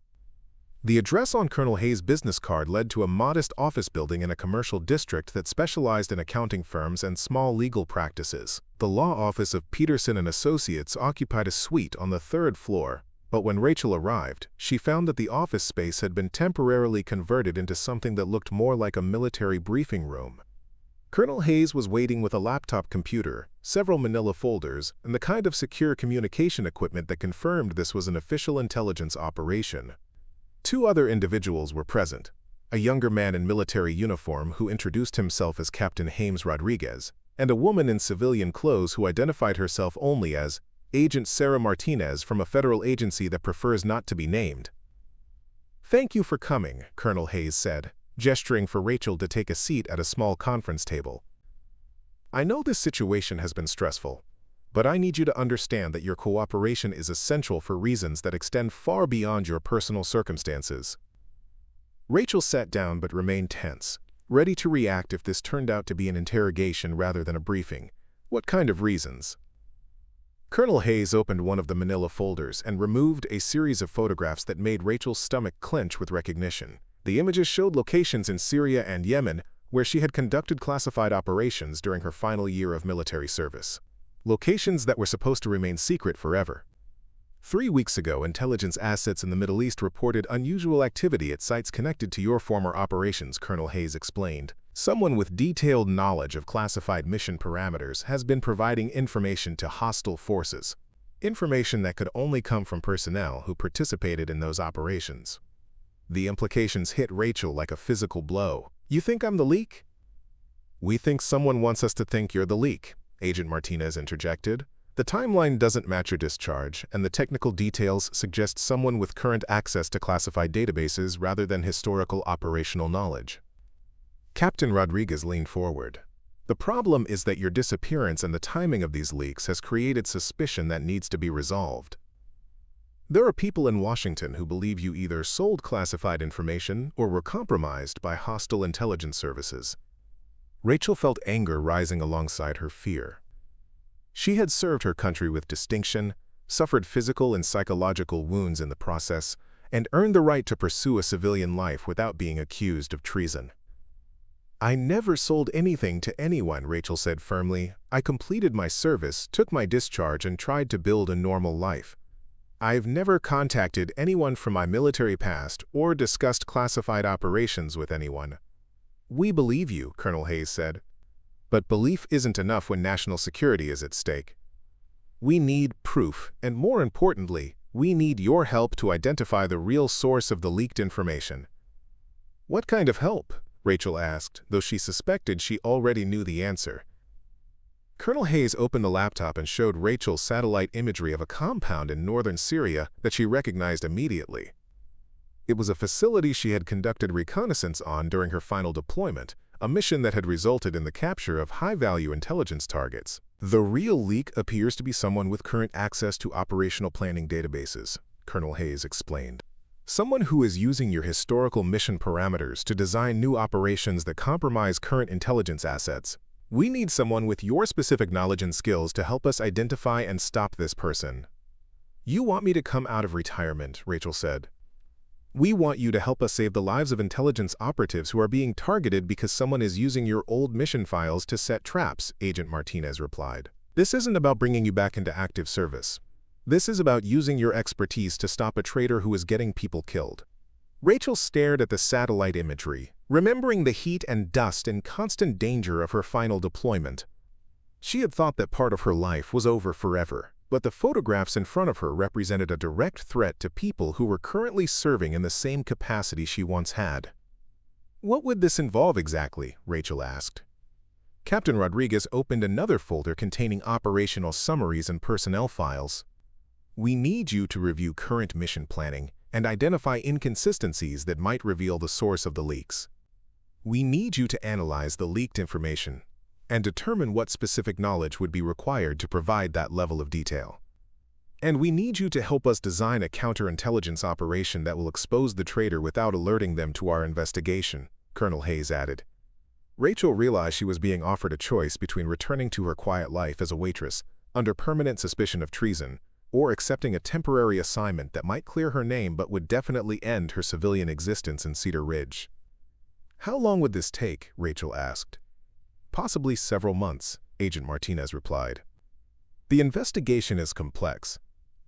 Speaker 1: The address on Colonel Hayes' business card led to a modest office building in a commercial district that specialized in accounting firms and small legal practices. The law office of Peterson & Associates occupied a suite on the third floor, but when Rachel arrived, she found that the office space had been temporarily converted into something that looked more like a military briefing room. Colonel Hayes was waiting with a laptop computer, several manila folders, and the kind of secure communication equipment that confirmed this was an official intelligence operation. Two other individuals were present, a younger man in military uniform who introduced himself as Captain James Rodriguez, and a woman in civilian clothes who identified herself only as Agent Sarah Martinez from a federal agency that prefers not to be named. "Thank you for coming," Colonel Hayes said, gesturing for Rachel to take a seat at a small conference table. "I know this situation has been stressful, but I need you to understand that your cooperation is essential for reasons that extend far beyond your personal circumstances." Rachel sat down but remained tense, ready to react if this turned out to be an interrogation rather than a briefing. What kind of reasons? Colonel Hayes opened one of the manila folders and removed a series of photographs that made Rachel's stomach clench with recognition. The images showed locations in Syria and Yemen where she had conducted classified operations during her final year of military service. Locations that were supposed to remain secret forever. 3 weeks ago, intelligence assets in the Middle East reported unusual activity at sites connected to your former operations, Colonel Hayes explained. Someone with detailed knowledge of classified mission parameters has been providing information to hostile forces. Information that could only come from personnel who participated in those operations. The implications hit Rachel like a physical blow. "You think I'm the leak?" "We think someone wants us to think you're the leak," Agent Martinez interjected. "The timeline doesn't match your discharge, and the technical details suggest someone with current access to classified databases rather than historical operational knowledge." Captain Rodriguez leaned forward. "The problem is that your disappearance and the timing of these leaks has created suspicion that needs to be resolved. There are people in Washington who believe you either sold classified information or were compromised by hostile intelligence services." Rachel felt anger rising alongside her fear. She had served her country with distinction, suffered physical and psychological wounds in the process, and earned the right to pursue a civilian life without being accused of treason. "I never sold anything to anyone," Rachel said firmly. "I completed my service, took my discharge, and tried to build a normal life. I've never contacted anyone from my military past or discussed classified operations with anyone." "We believe you," Colonel Hayes said. "But belief isn't enough when national security is at stake. We need proof, and more importantly, we need your help to identify the real source of the leaked information." "What kind of help?" Rachel asked, though she suspected she already knew the answer. Colonel Hayes opened the laptop and showed Rachel satellite imagery of a compound in northern Syria that she recognized immediately. It was a facility she had conducted reconnaissance on during her final deployment, a mission that had resulted in the capture of high-value intelligence targets. "The real leak appears to be someone with current access to operational planning databases," Colonel Hayes explained. "Someone who is using your historical mission parameters to design new operations that compromise current intelligence assets. We need someone with your specific knowledge and skills to help us identify and stop this person." "You want me to come out of retirement," Rachel said. "We want you to help us save the lives of intelligence operatives who are being targeted because someone is using your old mission files to set traps," Agent Martinez replied. "This isn't about bringing you back into active service. This is about using your expertise to stop a traitor who is getting people killed." Rachel stared at the satellite imagery, remembering the heat and dust and constant danger of her final deployment. She had thought that part of her life was over forever, but the photographs in front of her represented a direct threat to people who were currently serving in the same capacity she once had. "What would this involve exactly?" Rachel asked. Captain Rodriguez opened another folder containing operational summaries and personnel files. We need you to review current mission planning and identify inconsistencies that might reveal the source of the leaks. We need you to analyze the leaked information and determine what specific knowledge would be required to provide that level of detail. And we need you to help us design a counterintelligence operation that will expose the traitor without alerting them to our investigation, Colonel Hayes added. Rachel realized she was being offered a choice between returning to her quiet life as a waitress, under permanent suspicion of treason, or accepting a temporary assignment that might clear her name but would definitely end her civilian existence in Cedar Ridge. "How long would this take?" Rachel asked. "Possibly several months," Agent Martinez replied. "The investigation is complex,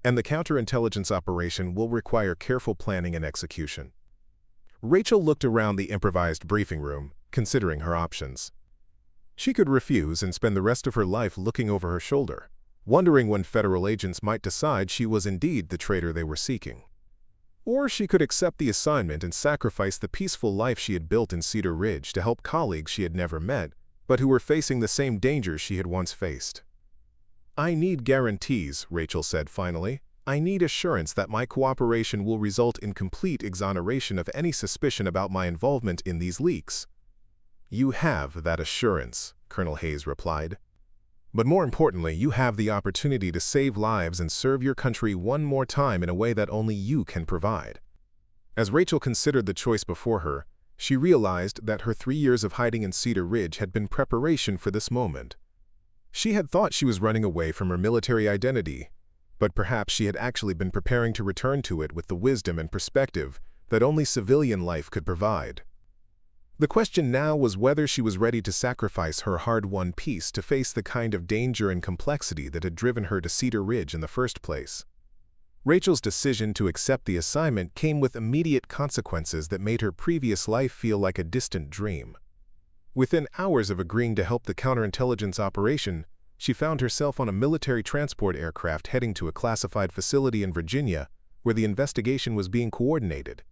Speaker 1: and the counterintelligence operation will require careful planning and execution." Rachel looked around the improvised briefing room, considering her options. She could refuse and spend the rest of her life looking over her shoulder, wondering when federal agents might decide she was indeed the traitor they were seeking. Or she could accept the assignment and sacrifice the peaceful life she had built in Cedar Ridge to help colleagues she had never met, but who were facing the same dangers she had once faced. "I need guarantees," Rachel said finally. "I need assurance that my cooperation will result in complete exoneration of any suspicion about my involvement in these leaks." "You have that assurance," Colonel Hayes replied. "But more importantly, you have the opportunity to save lives and serve your country one more time in a way that only you can provide." As Rachel considered the choice before her, she realized that her 3 years of hiding in Cedar Ridge had been preparation for this moment. She had thought she was running away from her military identity, but perhaps she had actually been preparing to return to it with the wisdom and perspective that only civilian life could provide. The question now was whether she was ready to sacrifice her hard-won peace to face the kind of danger and complexity that had driven her to Cedar Ridge in the first place. Rachel's decision to accept the assignment came with immediate consequences that made her previous life feel like a distant dream. Within hours of agreeing to help the counterintelligence operation, she found herself on a military transport aircraft heading to a classified facility in Virginia where the investigation was being coordinated.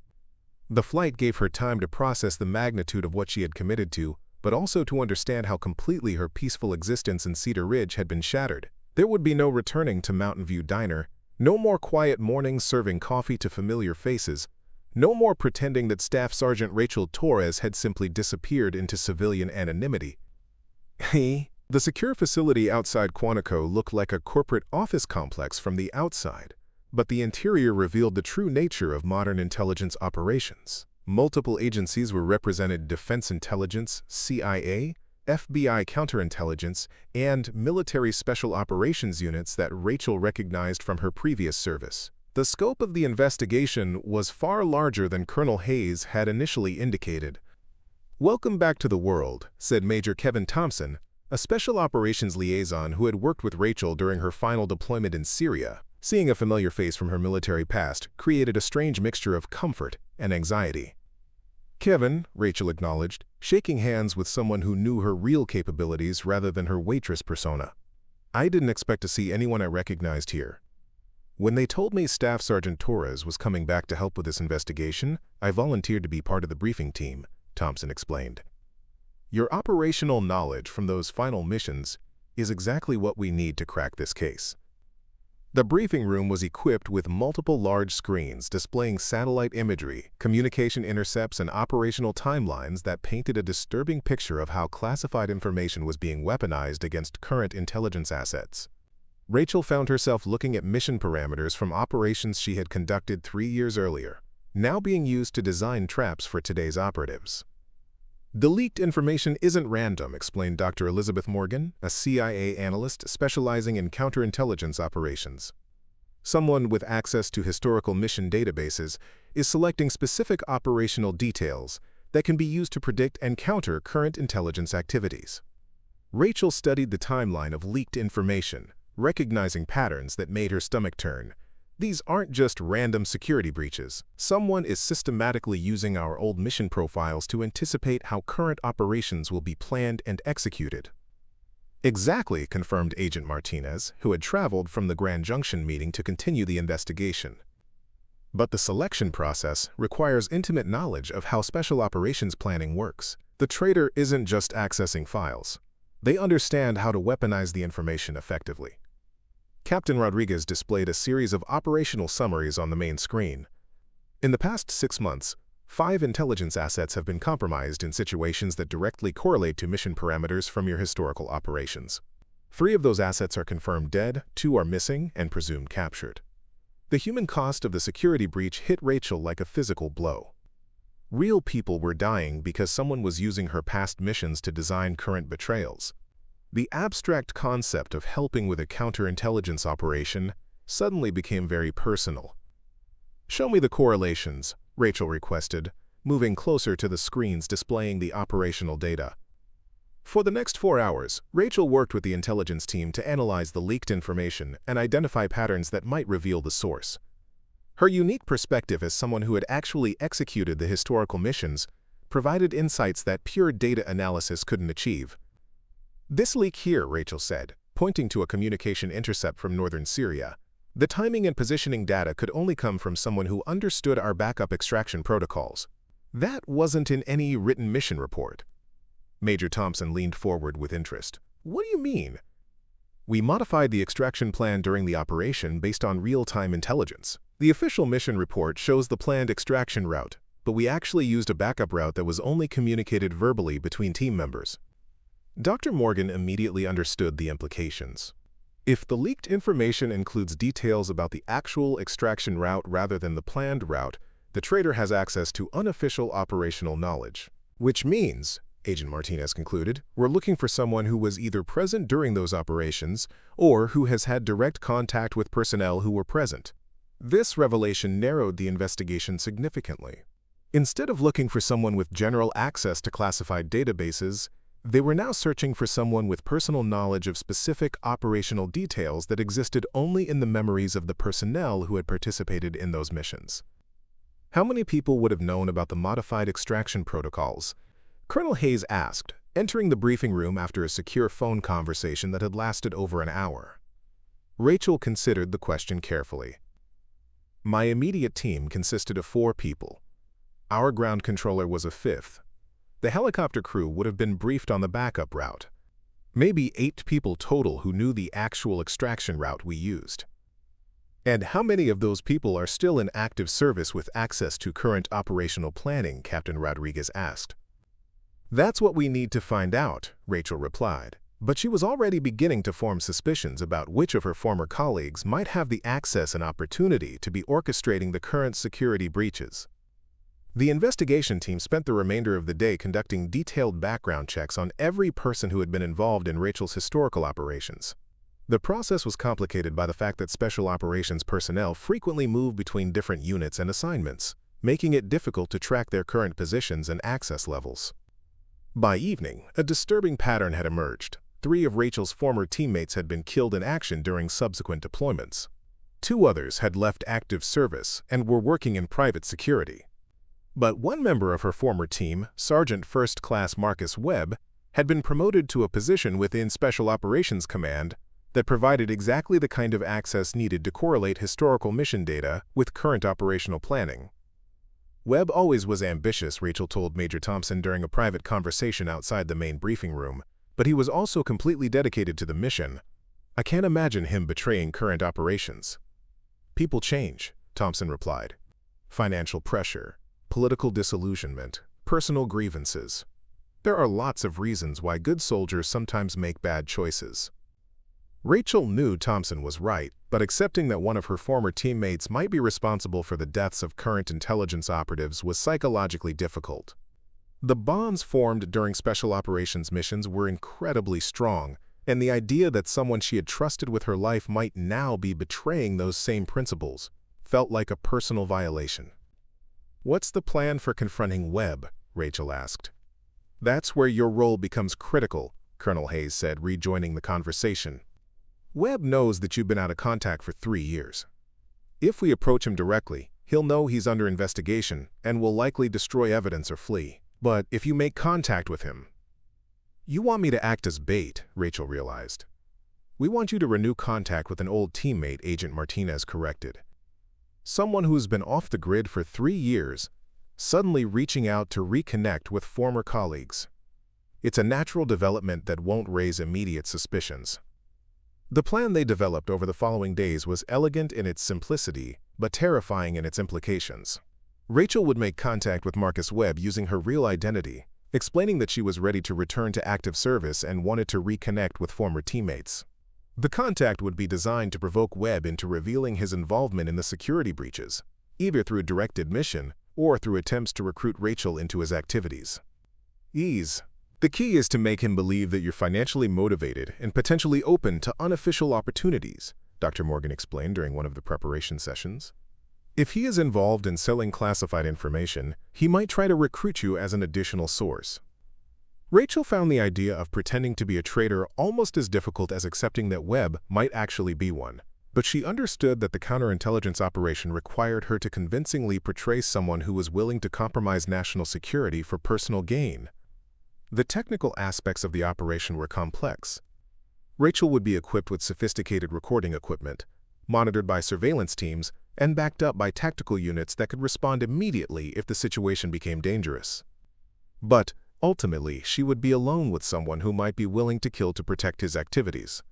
Speaker 1: The flight gave her time to process the magnitude of what she had committed to, but also to understand how completely her peaceful existence in Cedar Ridge had been shattered. There would be no returning to Mountain View Diner, no more quiet mornings serving coffee to familiar faces, no more pretending that Staff Sergeant Rachel Torres had simply disappeared into civilian anonymity. The secure facility outside Quantico looked like a corporate office complex from the outside, but the interior revealed the true nature of modern intelligence operations. Multiple agencies were represented: Defense Intelligence, CIA, FBI counterintelligence, and military special operations units that Rachel recognized from her previous service. The scope of the investigation was far larger than Colonel Hayes had initially indicated. "Welcome back to the world," said Major Kevin Thompson, a special operations liaison who had worked with Rachel during her final deployment in Syria. Seeing a familiar face from her military past created a strange mixture of comfort and anxiety. "Kevin," Rachel acknowledged, shaking hands with someone who knew her real capabilities rather than her waitress persona. "I didn't expect to see anyone I recognized here. When they told me Staff Sergeant Torres was coming back to help with this investigation, I volunteered to be part of the briefing team," Thompson explained. "Your operational knowledge from those final missions is exactly what we need to crack this case." The briefing room was equipped with multiple large screens displaying satellite imagery, communication intercepts, and operational timelines that painted a disturbing picture of how classified information was being weaponized against current intelligence assets. Rachel found herself looking at mission parameters from operations she had conducted 3 years earlier, now being used to design traps for today's operatives. "The leaked information isn't random," explained Dr. Elizabeth Morgan, a CIA analyst specializing in counterintelligence operations. "Someone with access to historical mission databases is selecting specific operational details that can be used to predict and counter current intelligence activities." Rachel studied the timeline of leaked information, recognizing patterns that made her stomach turn. These aren't just random security breaches. Someone is systematically using our old mission profiles to anticipate how current operations will be planned and executed. "Exactly," confirmed Agent Martinez, who had traveled from the Grand Junction meeting to continue the investigation. "But the selection process requires intimate knowledge of how special operations planning works. The traitor isn't just accessing files. They understand how to weaponize the information effectively." Captain Rodriguez displayed a series of operational summaries on the main screen. In the past 6 months, 5 intelligence assets have been compromised in situations that directly correlate to mission parameters from your historical operations. 3 of those assets are confirmed dead, 2 are missing and presumed captured. The human cost of the security breach hit Rachel like a physical blow. Real people were dying because someone was using her past missions to design current betrayals. The abstract concept of helping with a counterintelligence operation suddenly became very personal. "Show me the correlations," Rachel requested, moving closer to the screens displaying the operational data. For the next 4 hours, Rachel worked with the intelligence team to analyze the leaked information and identify patterns that might reveal the source. Her unique perspective as someone who had actually executed the historical missions provided insights that pure data analysis couldn't achieve. "This leak here," Rachel said, pointing to a communication intercept from northern Syria. "The timing and positioning data could only come from someone who understood our backup extraction protocols. That wasn't in any written mission report." Major Thompson leaned forward with interest. "What do you mean?" "We modified the extraction plan during the operation based on real-time intelligence. The official mission report shows the planned extraction route, but we actually used a backup route that was only communicated verbally between team members." Dr. Morgan immediately understood the implications. If the leaked information includes details about the actual extraction route rather than the planned route, the traitor has access to unofficial operational knowledge. "Which means," Agent Martinez concluded, "we're looking for someone who was either present during those operations or who has had direct contact with personnel who were present." This revelation narrowed the investigation significantly. Instead of looking for someone with general access to classified databases, they were now searching for someone with personal knowledge of specific operational details that existed only in the memories of the personnel who had participated in those missions. How many people would have known about the modified extraction protocols? Colonel Hayes asked, entering the briefing room after a secure phone conversation that had lasted over an hour. Rachel considered the question carefully. "My immediate team consisted of 4 people. Our ground controller was a 5th. The helicopter crew would have been briefed on the backup route. Maybe 8 people total who knew the actual extraction route we used." "And how many of those people are still in active service with access to current operational planning?" Captain Rodriguez asked. "That's what we need to find out," Rachel replied. But she was already beginning to form suspicions about which of her former colleagues might have the access and opportunity to be orchestrating the current security breaches. The investigation team spent the remainder of the day conducting detailed background checks on every person who had been involved in Rachel's historical operations. The process was complicated by the fact that special operations personnel frequently move between different units and assignments, making it difficult to track their current positions and access levels. By evening, a disturbing pattern had emerged. 3 of Rachel's former teammates had been killed in action during subsequent deployments. 2 others had left active service and were working in private security. But one member of her former team, Sergeant First Class Marcus Webb, had been promoted to a position within Special Operations Command that provided exactly the kind of access needed to correlate historical mission data with current operational planning. "Webb always was ambitious," Rachel told Major Thompson during a private conversation outside the main briefing room, "but he was also completely dedicated to the mission. I can't imagine him betraying current operations." "People change," Thompson replied. "Financial pressure, political disillusionment, personal grievances. There are lots of reasons why good soldiers sometimes make bad choices." Rachel knew Thompson was right, but accepting that one of her former teammates might be responsible for the deaths of current intelligence operatives was psychologically difficult. The bonds formed during special operations missions were incredibly strong, and the idea that someone she had trusted with her life might now be betraying those same principles felt like a personal violation. "What's the plan for confronting Webb?" Rachel asked. "That's where your role becomes critical," Colonel Hayes said, rejoining the conversation. "Webb knows that you've been out of contact for 3 years. If we approach him directly, he'll know he's under investigation and will likely destroy evidence or flee. But if you make contact with him—" "You want me to act as bait," Rachel realized. "We want you to renew contact with an old teammate," Agent Martinez corrected. "Someone who's been off the grid for 3 years, suddenly reaching out to reconnect with former colleagues. It's a natural development that won't raise immediate suspicions." The plan they developed over the following days was elegant in its simplicity, but terrifying in its implications. Rachel would make contact with Marcus Webb using her real identity, explaining that she was ready to return to active service and wanted to reconnect with former teammates. The contact would be designed to provoke Webb into revealing his involvement in the security breaches, either through direct admission or through attempts to recruit Rachel into his activities. Ease. The key is to make him believe that you're financially motivated and potentially open to unofficial opportunities, Dr. Morgan explained during one of the preparation sessions. If he is involved in selling classified information, he might try to recruit you as an additional source. Rachel found the idea of pretending to be a traitor almost as difficult as accepting that Webb might actually be one, but she understood that the counterintelligence operation required her to convincingly portray someone who was willing to compromise national security for personal gain. The technical aspects of the operation were complex. Rachel would be equipped with sophisticated recording equipment, monitored by surveillance teams, and backed up by tactical units that could respond immediately if the situation became dangerous. But, ultimately, she would be alone with someone who might be willing to kill to protect his activities.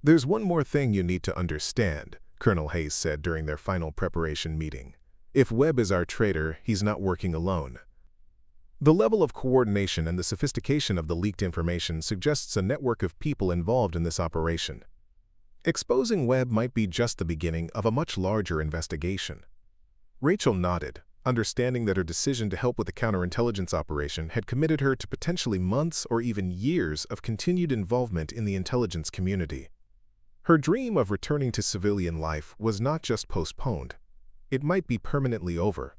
Speaker 1: "There's one more thing you need to understand," Colonel Hayes said during their final preparation meeting. "If Webb is our traitor, he's not working alone." The level of coordination and the sophistication of the leaked information suggests a network of people involved in this operation. Exposing Webb might be just the beginning of a much larger investigation. Rachel nodded, understanding that her decision to help with the counterintelligence operation had committed her to potentially months or even years of continued involvement in the intelligence community. Her dream of returning to civilian life was not just postponed. It might be permanently over.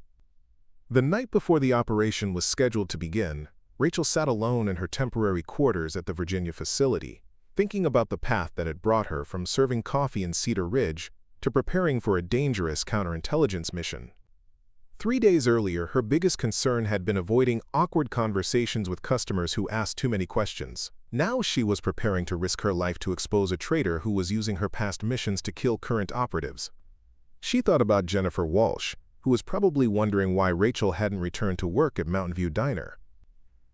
Speaker 1: The night before the operation was scheduled to begin, Rachel sat alone in her temporary quarters at the Virginia facility, thinking about the path that had brought her from serving coffee in Cedar Ridge to preparing for a dangerous counterintelligence mission. 3 days earlier, her biggest concern had been avoiding awkward conversations with customers who asked too many questions. Now she was preparing to risk her life to expose a traitor who was using her past missions to kill current operatives. She thought about Jennifer Walsh, who was probably wondering why Rachel hadn't returned to work at Mountain View Diner.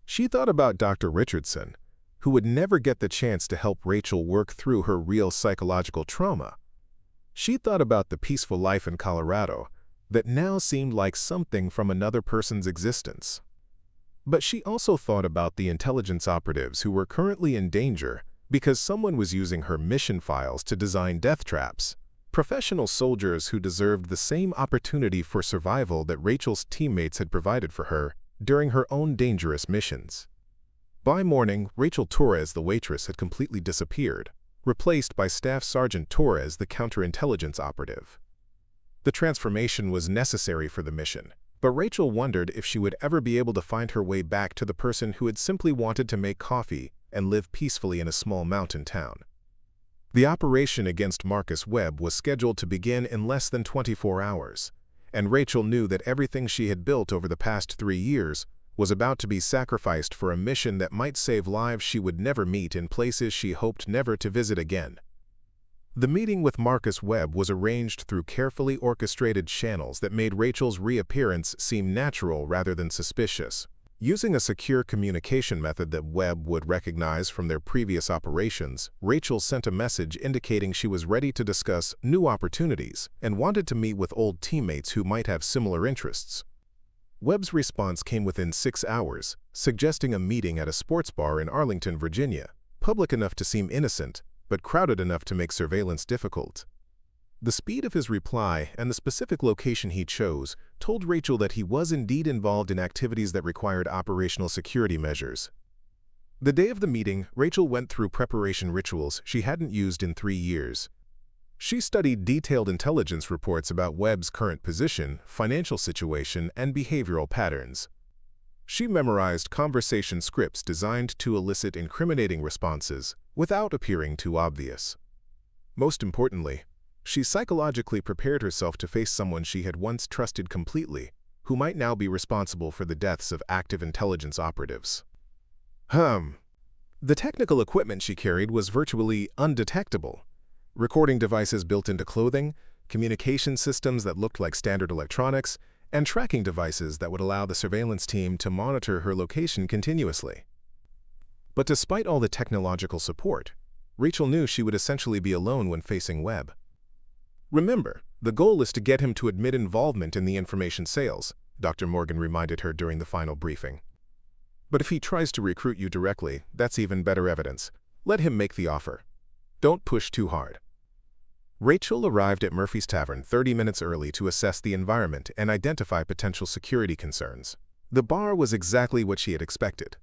Speaker 1: She thought about Dr. Richardson, who would never get the chance to help Rachel work through her real psychological trauma. She thought about the peaceful life in Colorado that now seemed like something from another person's existence. But she also thought about the intelligence operatives who were currently in danger because someone was using her mission files to design death traps. Professional soldiers who deserved the same opportunity for survival that Rachel's teammates had provided for her during her own dangerous missions. By morning, Rachel Torres, the waitress, had completely disappeared, replaced by Staff Sergeant Torres, the counterintelligence operative. The transformation was necessary for the mission, but Rachel wondered if she would ever be able to find her way back to the person who had simply wanted to make coffee and live peacefully in a small mountain town. The operation against Marcus Webb was scheduled to begin in less than 24 hours, and Rachel knew that everything she had built over the past 3 years was about to be sacrificed for a mission that might save lives she would never meet in places she hoped never to visit again. The meeting with Marcus Webb was arranged through carefully orchestrated channels that made Rachel's reappearance seem natural rather than suspicious. Using a secure communication method that Webb would recognize from their previous operations, Rachel sent a message indicating she was ready to discuss new opportunities and wanted to meet with old teammates who might have similar interests. Webb's response came within 6 hours, suggesting a meeting at a sports bar in Arlington, Virginia, public enough to seem innocent, but crowded enough to make surveillance difficult. The speed of his reply and the specific location he chose told Rachel that he was indeed involved in activities that required operational security measures. The day of the meeting, Rachel went through preparation rituals she hadn't used in 3 years. She studied detailed intelligence reports about Webb's current position, financial situation, and behavioral patterns. She memorized conversation scripts designed to elicit incriminating responses without appearing too obvious. Most importantly, she psychologically prepared herself to face someone she had once trusted completely, who might now be responsible for the deaths of active intelligence operatives. The technical equipment she carried was virtually undetectable. Recording devices built into clothing, communication systems that looked like standard electronics, and tracking devices that would allow the surveillance team to monitor her location continuously. But despite all the technological support, Rachel knew she would essentially be alone when facing Webb. "Remember, the goal is to get him to admit involvement in the information sales," Dr. Morgan reminded her during the final briefing. "But if he tries to recruit you directly, that's even better evidence. Let him make the offer. Don't push too hard." Rachel arrived at Murphy's Tavern 30 minutes early to assess the environment and identify potential security concerns. The bar was exactly what she had expected.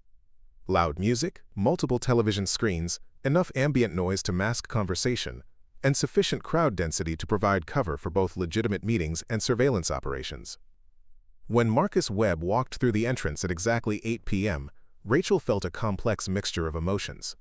Speaker 1: Loud music, multiple television screens, enough ambient noise to mask conversation, and sufficient crowd density to provide cover for both legitimate meetings and surveillance operations. When Marcus Webb walked through the entrance at exactly 8 p.m., Rachel felt a complex mixture of emotions.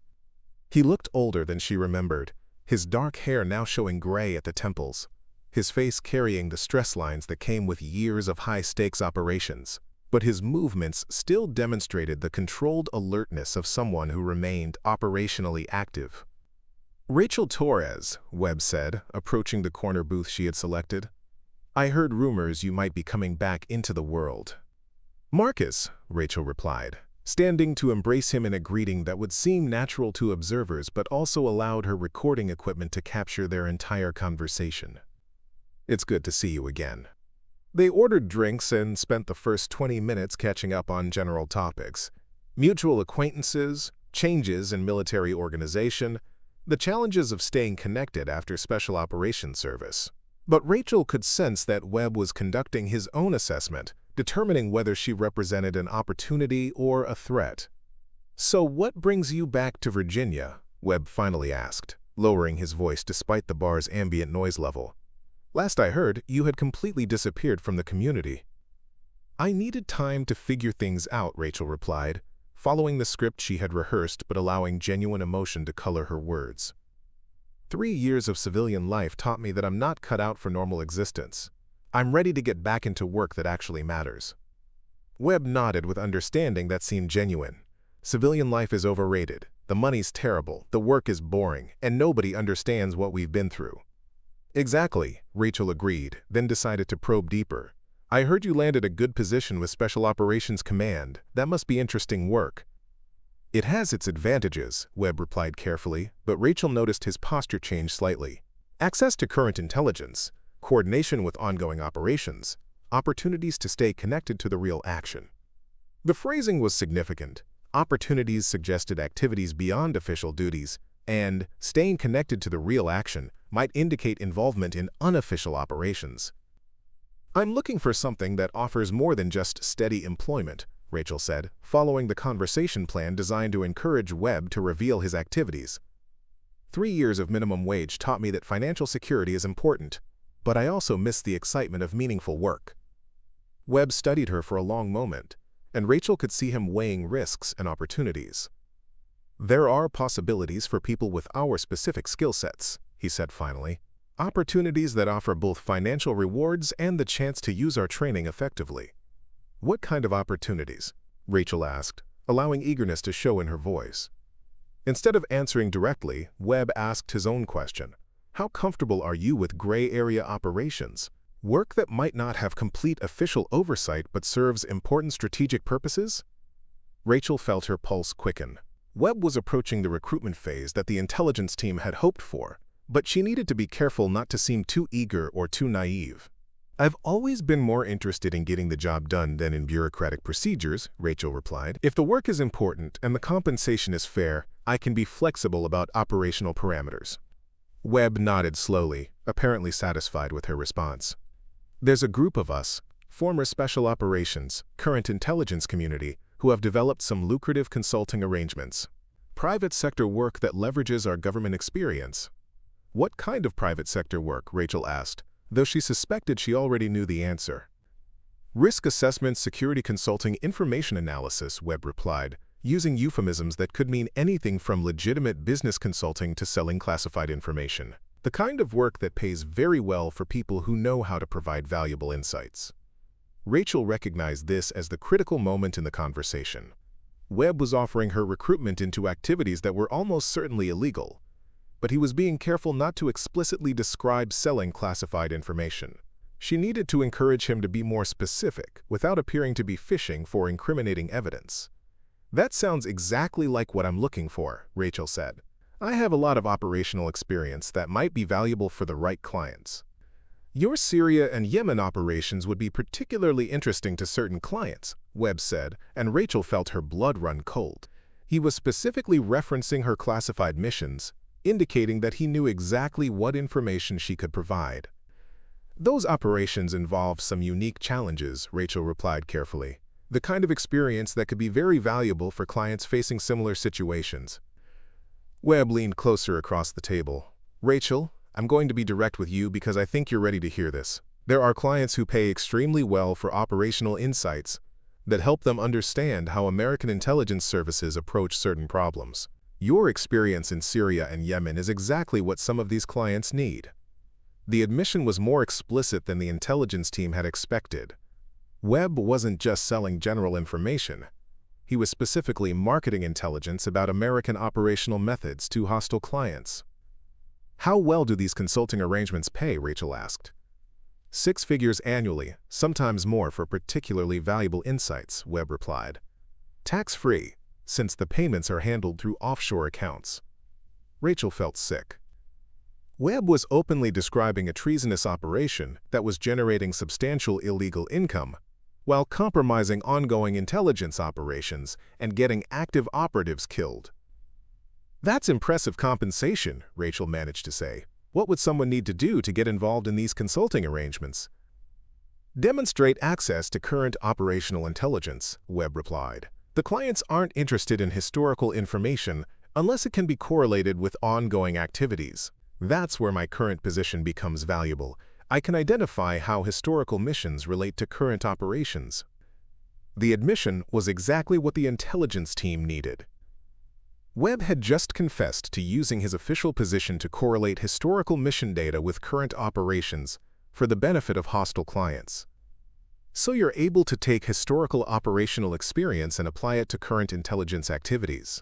Speaker 1: He looked older than she remembered, his dark hair now showing gray at the temples, his face carrying the stress lines that came with years of high-stakes operations. But his movements still demonstrated the controlled alertness of someone who remained operationally active. "Rachel Torres," Webb said, approaching the corner booth she had selected. "I heard rumors you might be coming back into the world." "Marcus," Rachel replied, standing to embrace him in a greeting that would seem natural to observers but also allowed her recording equipment to capture their entire conversation. "It's good to see you again." They ordered drinks and spent the first 20 minutes catching up on general topics: mutual acquaintances, changes in military organization, the challenges of staying connected after special operations service. But Rachel could sense that Webb was conducting his own assessment, determining whether she represented an opportunity or a threat. "So what brings you back to Virginia?" Webb finally asked, lowering his voice despite the bar's ambient noise level. "Last I heard, you had completely disappeared from the community." "I needed time to figure things out," Rachel replied, following the script she had rehearsed but allowing genuine emotion to color her words. 3 years of civilian life taught me that I'm not cut out for normal existence. I'm ready to get back into work that actually matters." Webb nodded with understanding that seemed genuine. Civilian life is overrated, the money's terrible, the work is boring, and nobody understands what we've been through. "Exactly," Rachel agreed, then decided to probe deeper. "I heard you landed a good position with Special Operations Command. That must be interesting work." "It has its advantages," Webb replied carefully, but Rachel noticed his posture change slightly. "Access to current intelligence, coordination with ongoing operations, opportunities to stay connected to the real action." The phrasing was significant. Opportunities suggested activities beyond official duties, and staying connected to the real action might indicate involvement in unofficial operations. "I'm looking for something that offers more than just steady employment," Rachel said, following the conversation plan designed to encourage Webb to reveal his activities. 3 years of minimum wage taught me that financial security is important, but I also miss the excitement of meaningful work." Webb studied her for a long moment, and Rachel could see him weighing risks and opportunities. "There are possibilities for people with our specific skill sets," he said finally. "Opportunities that offer both financial rewards and the chance to use our training effectively." "What kind of opportunities?" Rachel asked, allowing eagerness to show in her voice. Instead of answering directly, Webb asked his own question. "How comfortable are you with gray area operations? Work that might not have complete official oversight but serves important strategic purposes?" Rachel felt her pulse quicken. Webb was approaching the recruitment phase that the intelligence team had hoped for, but she needed to be careful not to seem too eager or too naive. "I've always been more interested in getting the job done than in bureaucratic procedures," Rachel replied. "If the work is important and the compensation is fair, I can be flexible about operational parameters." Webb nodded slowly, apparently satisfied with her response. "There's a group of us, former special operations, current intelligence community, who have developed some lucrative consulting arrangements. Private sector work that leverages our government experience." "What kind of private sector work?" Rachel asked, though she suspected she already knew the answer. "Risk assessment, security consulting, information analysis," Webb replied, using euphemisms that could mean anything from legitimate business consulting to selling classified information. The kind of work that pays very well for people who know how to provide valuable insights. Rachel recognized this as the critical moment in the conversation. Webb was offering her recruitment into activities that were almost certainly illegal, but he was being careful not to explicitly describe selling classified information. She needed to encourage him to be more specific without appearing to be fishing for incriminating evidence. "That sounds exactly like what I'm looking for," Rachel said. I have a lot of operational experience that might be valuable for the right clients. Your Syria and Yemen operations would be particularly interesting to certain clients, Webb said, and Rachel felt her blood run cold. He was specifically referencing her classified missions, indicating that he knew exactly what information she could provide. Those operations involve some unique challenges, Rachel replied carefully. The kind of experience that could be very valuable for clients facing similar situations. Webb leaned closer across the table. Rachel, I'm going to be direct with you because I think you're ready to hear this. There are clients who pay extremely well for operational insights that help them understand how American intelligence services approach certain problems. Your experience in Syria and Yemen is exactly what some of these clients need. The admission was more explicit than the intelligence team had expected. Webb wasn't just selling general information. He was specifically marketing intelligence about American operational methods to hostile clients. How well do these consulting arrangements pay? Rachel asked. 6 figures annually, sometimes more for particularly valuable insights, Webb replied. Tax-free, since the payments are handled through offshore accounts. Rachel felt sick. Webb was openly describing a treasonous operation that was generating substantial illegal income, while compromising ongoing intelligence operations and getting active operatives killed. That's impressive compensation, Rachel managed to say. What would someone need to do to get involved in these consulting arrangements? Demonstrate access to current operational intelligence, Webb replied. The clients aren't interested in historical information unless it can be correlated with ongoing activities. That's where my current position becomes valuable. I can identify how historical missions relate to current operations. The admission was exactly what the intelligence team needed. Webb had just confessed to using his official position to correlate historical mission data with current operations for the benefit of hostile clients. So you're able to take historical operational experience and apply it to current intelligence activities?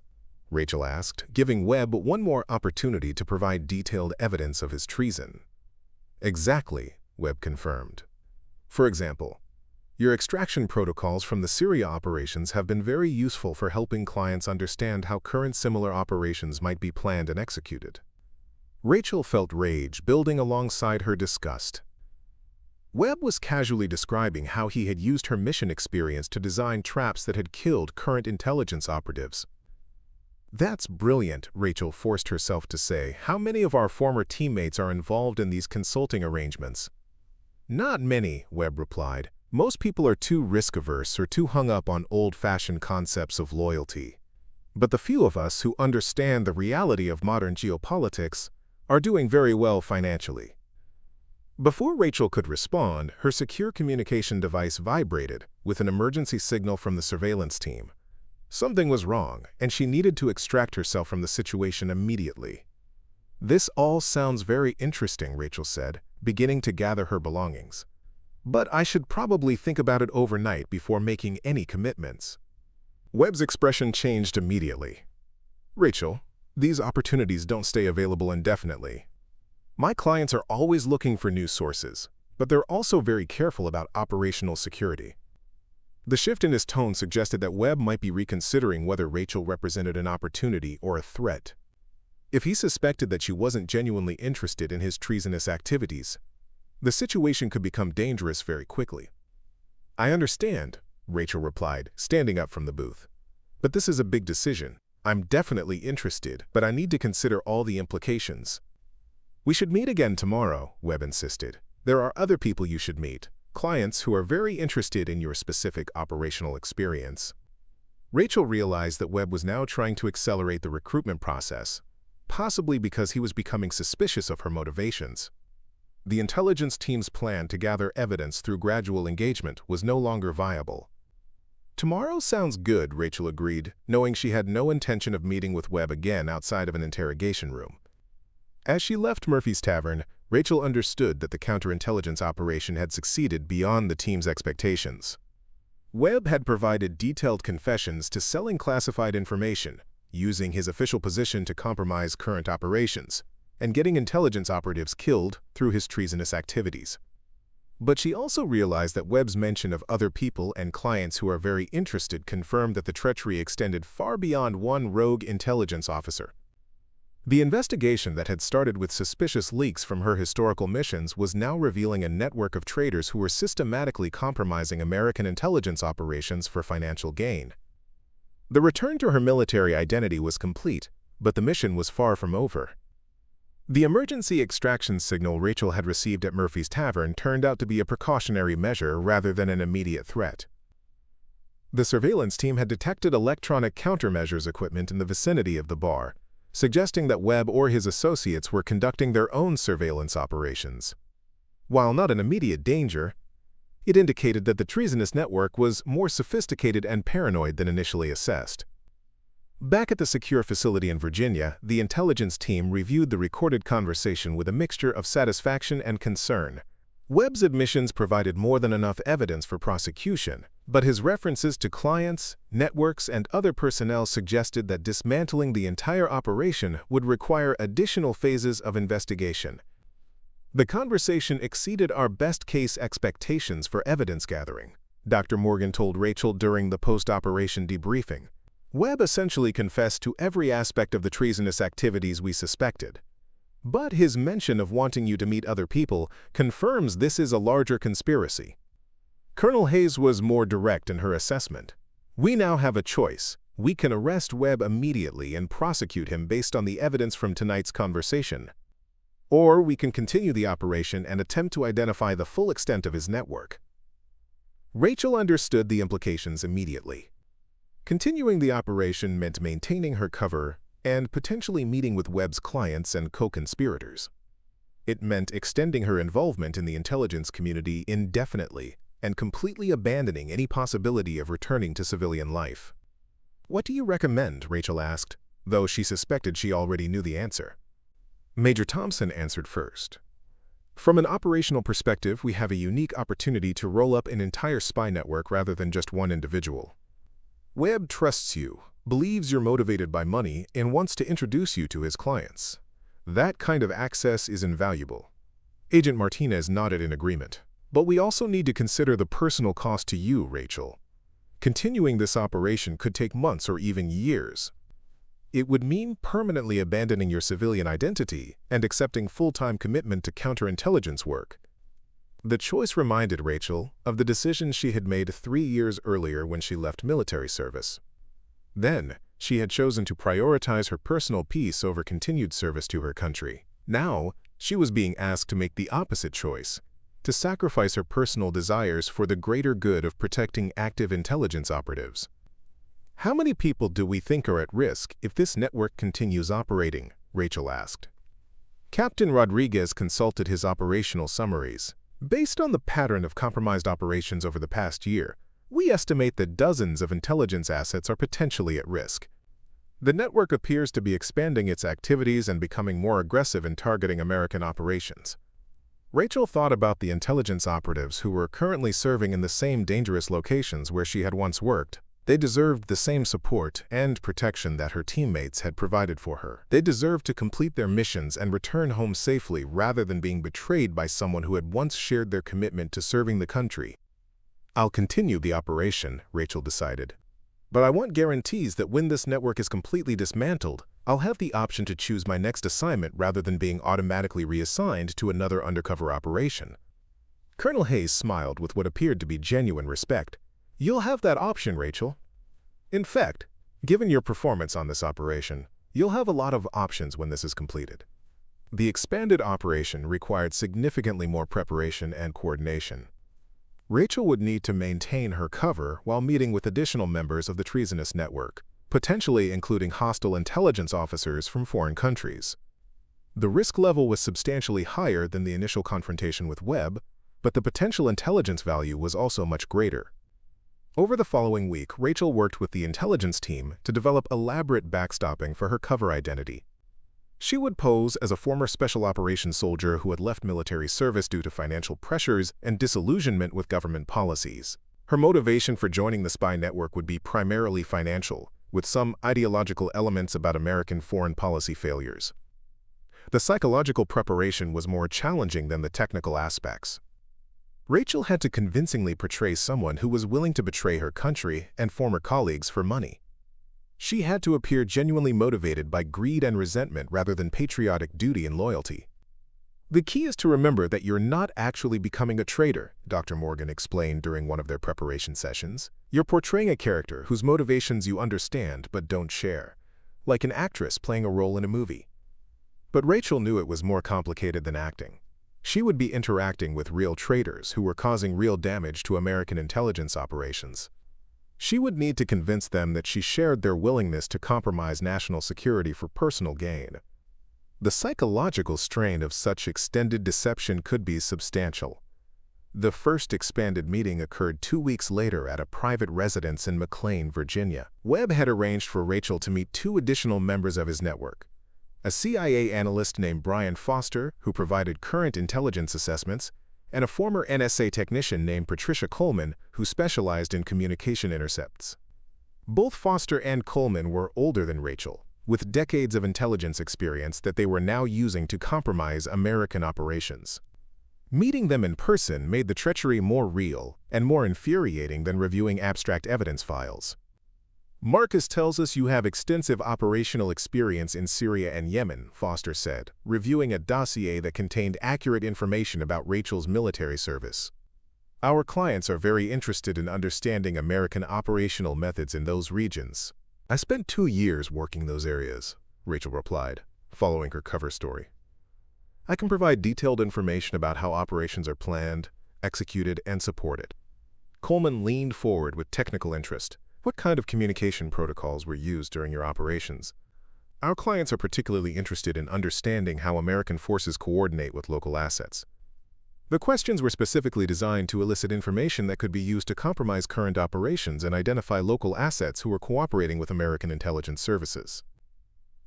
Speaker 1: Rachel asked, giving Webb one more opportunity to provide detailed evidence of his treason. Exactly, Webb confirmed. For example, your extraction protocols from the Syria operations have been very useful for helping clients understand how current similar operations might be planned and executed. Rachel felt rage building alongside her disgust. Webb was casually describing how he had used her mission experience to design traps that had killed current intelligence operatives. That's brilliant, Rachel forced herself to say. How many of our former teammates are involved in these consulting arrangements? Not many, Webb replied. Most people are too risk-averse or too hung up on old-fashioned concepts of loyalty. But the few of us who understand the reality of modern geopolitics are doing very well financially. Before Rachel could respond, her secure communication device vibrated with an emergency signal from the surveillance team. Something was wrong, and she needed to extract herself from the situation immediately. This all sounds very interesting, Rachel said, beginning to gather her belongings. But I should probably think about it overnight before making any commitments. Webb's expression changed immediately. Rachel, these opportunities don't stay available indefinitely. My clients are always looking for new sources, but they're also very careful about operational security. The shift in his tone suggested that Webb might be reconsidering whether Rachel represented an opportunity or a threat. If he suspected that she wasn't genuinely interested in his treasonous activities, the situation could become dangerous very quickly. I understand, Rachel replied, standing up from the booth. But this is a big decision. I'm definitely interested, but I need to consider all the implications. We should meet again tomorrow, Webb insisted. There are other people you should meet, clients who are very interested in your specific operational experience. Rachel realized that Webb was now trying to accelerate the recruitment process, possibly because he was becoming suspicious of her motivations. The intelligence team's plan to gather evidence through gradual engagement was no longer viable. Tomorrow sounds good, Rachel agreed, knowing she had no intention of meeting with Webb again outside of an interrogation room. As she left Murphy's Tavern, Rachel understood that the counterintelligence operation had succeeded beyond the team's expectations. Webb had provided detailed confessions to selling classified information, using his official position to compromise current operations, and getting intelligence operatives killed through his treasonous activities. But she also realized that Webb's mention of other people and clients who are very interested confirmed that the treachery extended far beyond one rogue intelligence officer. The investigation that had started with suspicious leaks from her historical missions was now revealing a network of traders who were systematically compromising American intelligence operations for financial gain. The return to her military identity was complete, but the mission was far from over. The emergency extraction signal Rachel had received at Murphy's Tavern turned out to be a precautionary measure rather than an immediate threat. The surveillance team had detected electronic countermeasures equipment in the vicinity of the bar, suggesting that Webb or his associates were conducting their own surveillance operations. While not an immediate danger, it indicated that the treasonous network was more sophisticated and paranoid than initially assessed. Back at the secure facility in Virginia, the intelligence team reviewed the recorded conversation with a mixture of satisfaction and concern. Webb's admissions provided more than enough evidence for prosecution, but his references to clients, networks, and other personnel suggested that dismantling the entire operation would require additional phases of investigation. The conversation exceeded our best-case expectations for evidence gathering, Dr. Morgan told Rachel during the post-operation debriefing. Webb essentially confessed to every aspect of the treasonous activities we suspected. But his mention of wanting you to meet other people confirms this is a larger conspiracy. Colonel Hayes was more direct in her assessment. We now have a choice. We can arrest Webb immediately and prosecute him based on the evidence from tonight's conversation. Or we can continue the operation and attempt to identify the full extent of his network. Rachel understood the implications immediately. Continuing the operation meant maintaining her cover and potentially meeting with Webb's clients and co-conspirators. It meant extending her involvement in the intelligence community indefinitely and completely abandoning any possibility of returning to civilian life. "What do you recommend?" Rachel asked, though she suspected she already knew the answer. Major Thompson answered first. "From an operational perspective, we have a unique opportunity to roll up an entire spy network rather than just one individual. Webb trusts you, believes you're motivated by money, and wants to introduce you to his clients. That kind of access is invaluable." Agent Martinez nodded in agreement. "But we also need to consider the personal cost to you, Rachel. Continuing this operation could take months or even years. It would mean permanently abandoning your civilian identity and accepting full-time commitment to counterintelligence work." The choice reminded Rachel of the decision she had made 3 years earlier when she left military service. Then, she had chosen to prioritize her personal peace over continued service to her country. Now, she was being asked to make the opposite choice, to sacrifice her personal desires for the greater good of protecting active intelligence operatives. "How many people do we think are at risk if this network continues operating?" Rachel asked. Captain Rodriguez consulted his operational summaries. "Based on the pattern of compromised operations over the past year, we estimate that dozens of intelligence assets are potentially at risk. The network appears to be expanding its activities and becoming more aggressive in targeting American operations." Rachel thought about the intelligence operatives who were currently serving in the same dangerous locations where she had once worked. They deserved the same support and protection that her teammates had provided for her. They deserved to complete their missions and return home safely rather than being betrayed by someone who had once shared their commitment to serving the country. "I'll continue the operation," Rachel decided. "But I want guarantees that when this network is completely dismantled, I'll have the option to choose my next assignment rather than being automatically reassigned to another undercover operation." Colonel Hayes smiled with what appeared to be genuine respect. "You'll have that option, Rachel. In fact, given your performance on this operation, you'll have a lot of options when this is completed." The expanded operation required significantly more preparation and coordination. Rachel would need to maintain her cover while meeting with additional members of the treasonous network, potentially including hostile intelligence officers from foreign countries. The risk level was substantially higher than the initial confrontation with Webb, but the potential intelligence value was also much greater. Over the following week, Rachel worked with the intelligence team to develop elaborate backstopping for her cover identity. She would pose as a former special operations soldier who had left military service due to financial pressures and disillusionment with government policies. Her motivation for joining the spy network would be primarily financial, with some ideological elements about American foreign policy failures. The psychological preparation was more challenging than the technical aspects. Rachel had to convincingly portray someone who was willing to betray her country and former colleagues for money. She had to appear genuinely motivated by greed and resentment rather than patriotic duty and loyalty. "The key is to remember that you're not actually becoming a traitor," Dr. Morgan explained during one of their preparation sessions. "You're portraying a character whose motivations you understand but don't share, like an actress playing a role in a movie." But Rachel knew it was more complicated than acting. She would be interacting with real traitors who were causing real damage to American intelligence operations. She would need to convince them that she shared their willingness to compromise national security for personal gain. The psychological strain of such extended deception could be substantial. The first expanded meeting occurred 2 weeks later at a private residence in McLean, Virginia. Webb had arranged for Rachel to meet 2 additional members of his network: a CIA analyst named Brian Foster, who provided current intelligence assessments, and a former NSA technician named Patricia Coleman, who specialized in communication intercepts. Both Foster and Coleman were older than Rachel, with decades of intelligence experience that they were now using to compromise American operations. Meeting them in person made the treachery more real and more infuriating than reviewing abstract evidence files. "Marcus tells us you have extensive operational experience in Syria and Yemen," Foster said, reviewing a dossier that contained accurate information about Rachel's military service. "Our clients are very interested in understanding American operational methods in those regions." "I spent 2 years working those areas," Rachel replied, following her cover story. "I can provide detailed information about how operations are planned, executed, and supported." Coleman leaned forward with technical interest. "What kind of communication protocols were used during your operations?" "Our clients are particularly interested in understanding how American forces coordinate with local assets." The questions were specifically designed to elicit information that could be used to compromise current operations and identify local assets who were cooperating with American intelligence services.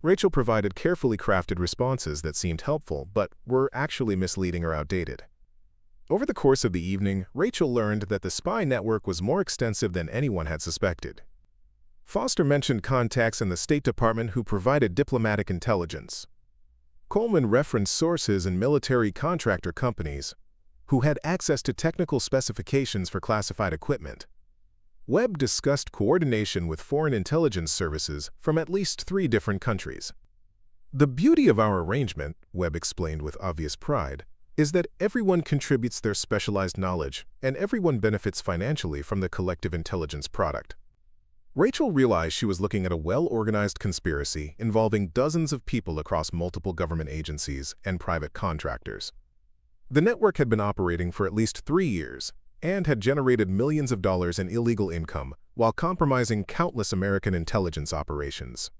Speaker 1: Rachel provided carefully crafted responses that seemed helpful, but were actually misleading or outdated. Over the course of the evening, Rachel learned that the spy network was more extensive than anyone had suspected. Foster mentioned contacts in the State Department who provided diplomatic intelligence. Coleman referenced sources in military contractor companies who had access to technical specifications for classified equipment. Webb discussed coordination with foreign intelligence services from at least 3 different countries. "The beauty of our arrangement," Webb explained with obvious pride, "is that everyone contributes their specialized knowledge, and everyone benefits financially from the collective intelligence product." Rachel realized she was looking at a well-organized conspiracy involving dozens of people across multiple government agencies and private contractors. The network had been operating for at least 3 years and had generated millions of dollars in illegal income while compromising countless American intelligence operations.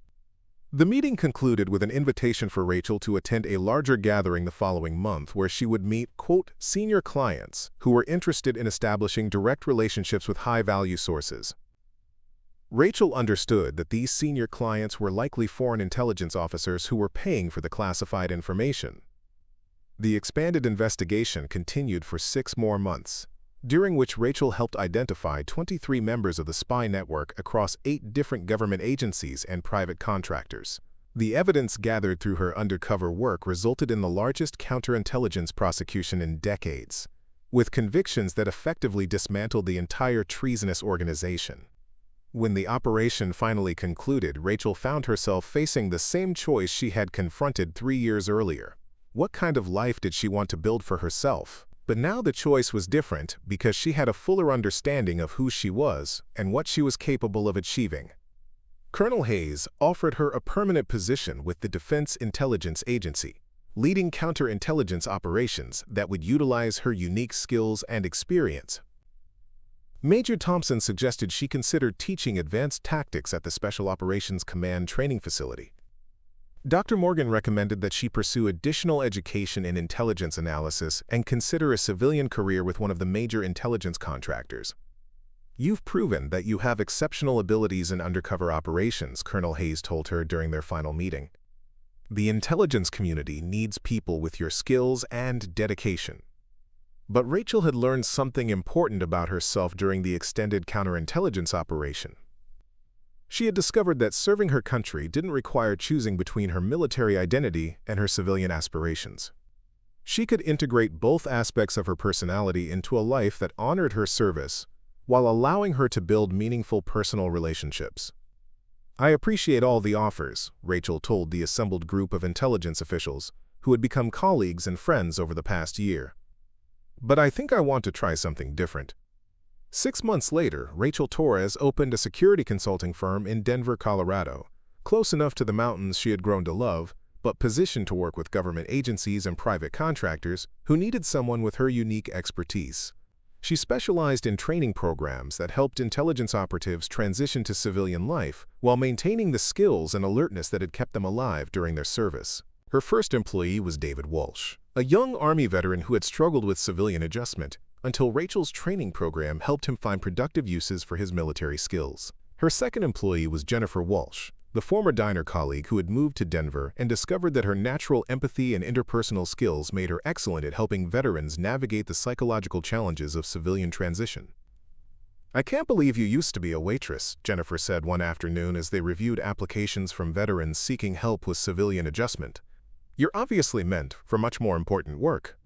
Speaker 1: The meeting concluded with an invitation for Rachel to attend a larger gathering the following month where she would meet, quote, "senior clients who were interested in establishing direct relationships with high-value sources." Rachel understood that these senior clients were likely foreign intelligence officers who were paying for the classified information. The expanded investigation continued for 6 more months, during which Rachel helped identify 23 members of the spy network across 8 different government agencies and private contractors. The evidence gathered through her undercover work resulted in the largest counterintelligence prosecution in decades, with convictions that effectively dismantled the entire treasonous organization. When the operation finally concluded, Rachel found herself facing the same choice she had confronted 3 years earlier. What kind of life did she want to build for herself? But now the choice was different because she had a fuller understanding of who she was and what she was capable of achieving. Colonel Hayes offered her a permanent position with the Defense Intelligence Agency, leading counterintelligence operations that would utilize her unique skills and experience. Major Thompson suggested she consider teaching advanced tactics at the Special Operations Command training facility. Dr. Morgan recommended that she pursue additional education in intelligence analysis and consider a civilian career with one of the major intelligence contractors. "You've proven that you have exceptional abilities in undercover operations," Colonel Hayes told her during their final meeting. "The intelligence community needs people with your skills and dedication." But Rachel had learned something important about herself during the extended counterintelligence operation. She had discovered that serving her country didn't require choosing between her military identity and her civilian aspirations. She could integrate both aspects of her personality into a life that honored her service while allowing her to build meaningful personal relationships. "I appreciate all the offers," Rachel told the assembled group of intelligence officials, who had become colleagues and friends over the past year. "But I think I want to try something different." 6 months later, Rachel Torres opened a security consulting firm in Denver, Colorado, close enough to the mountains she had grown to love, but positioned to work with government agencies and private contractors who needed someone with her unique expertise. She specialized in training programs that helped intelligence operatives transition to civilian life while maintaining the skills and alertness that had kept them alive during their service. Her first employee was David Walsh, a young Army veteran who had struggled with civilian adjustment until Rachel's training program helped him find productive uses for his military skills. Her second employee was Jennifer Walsh, the former diner colleague who had moved to Denver and discovered that her natural empathy and interpersonal skills made her excellent at helping veterans navigate the psychological challenges of civilian transition. "I can't believe you used to be a waitress," Jennifer said one afternoon as they reviewed applications from veterans seeking help with civilian adjustment. "You're obviously meant for much more important work."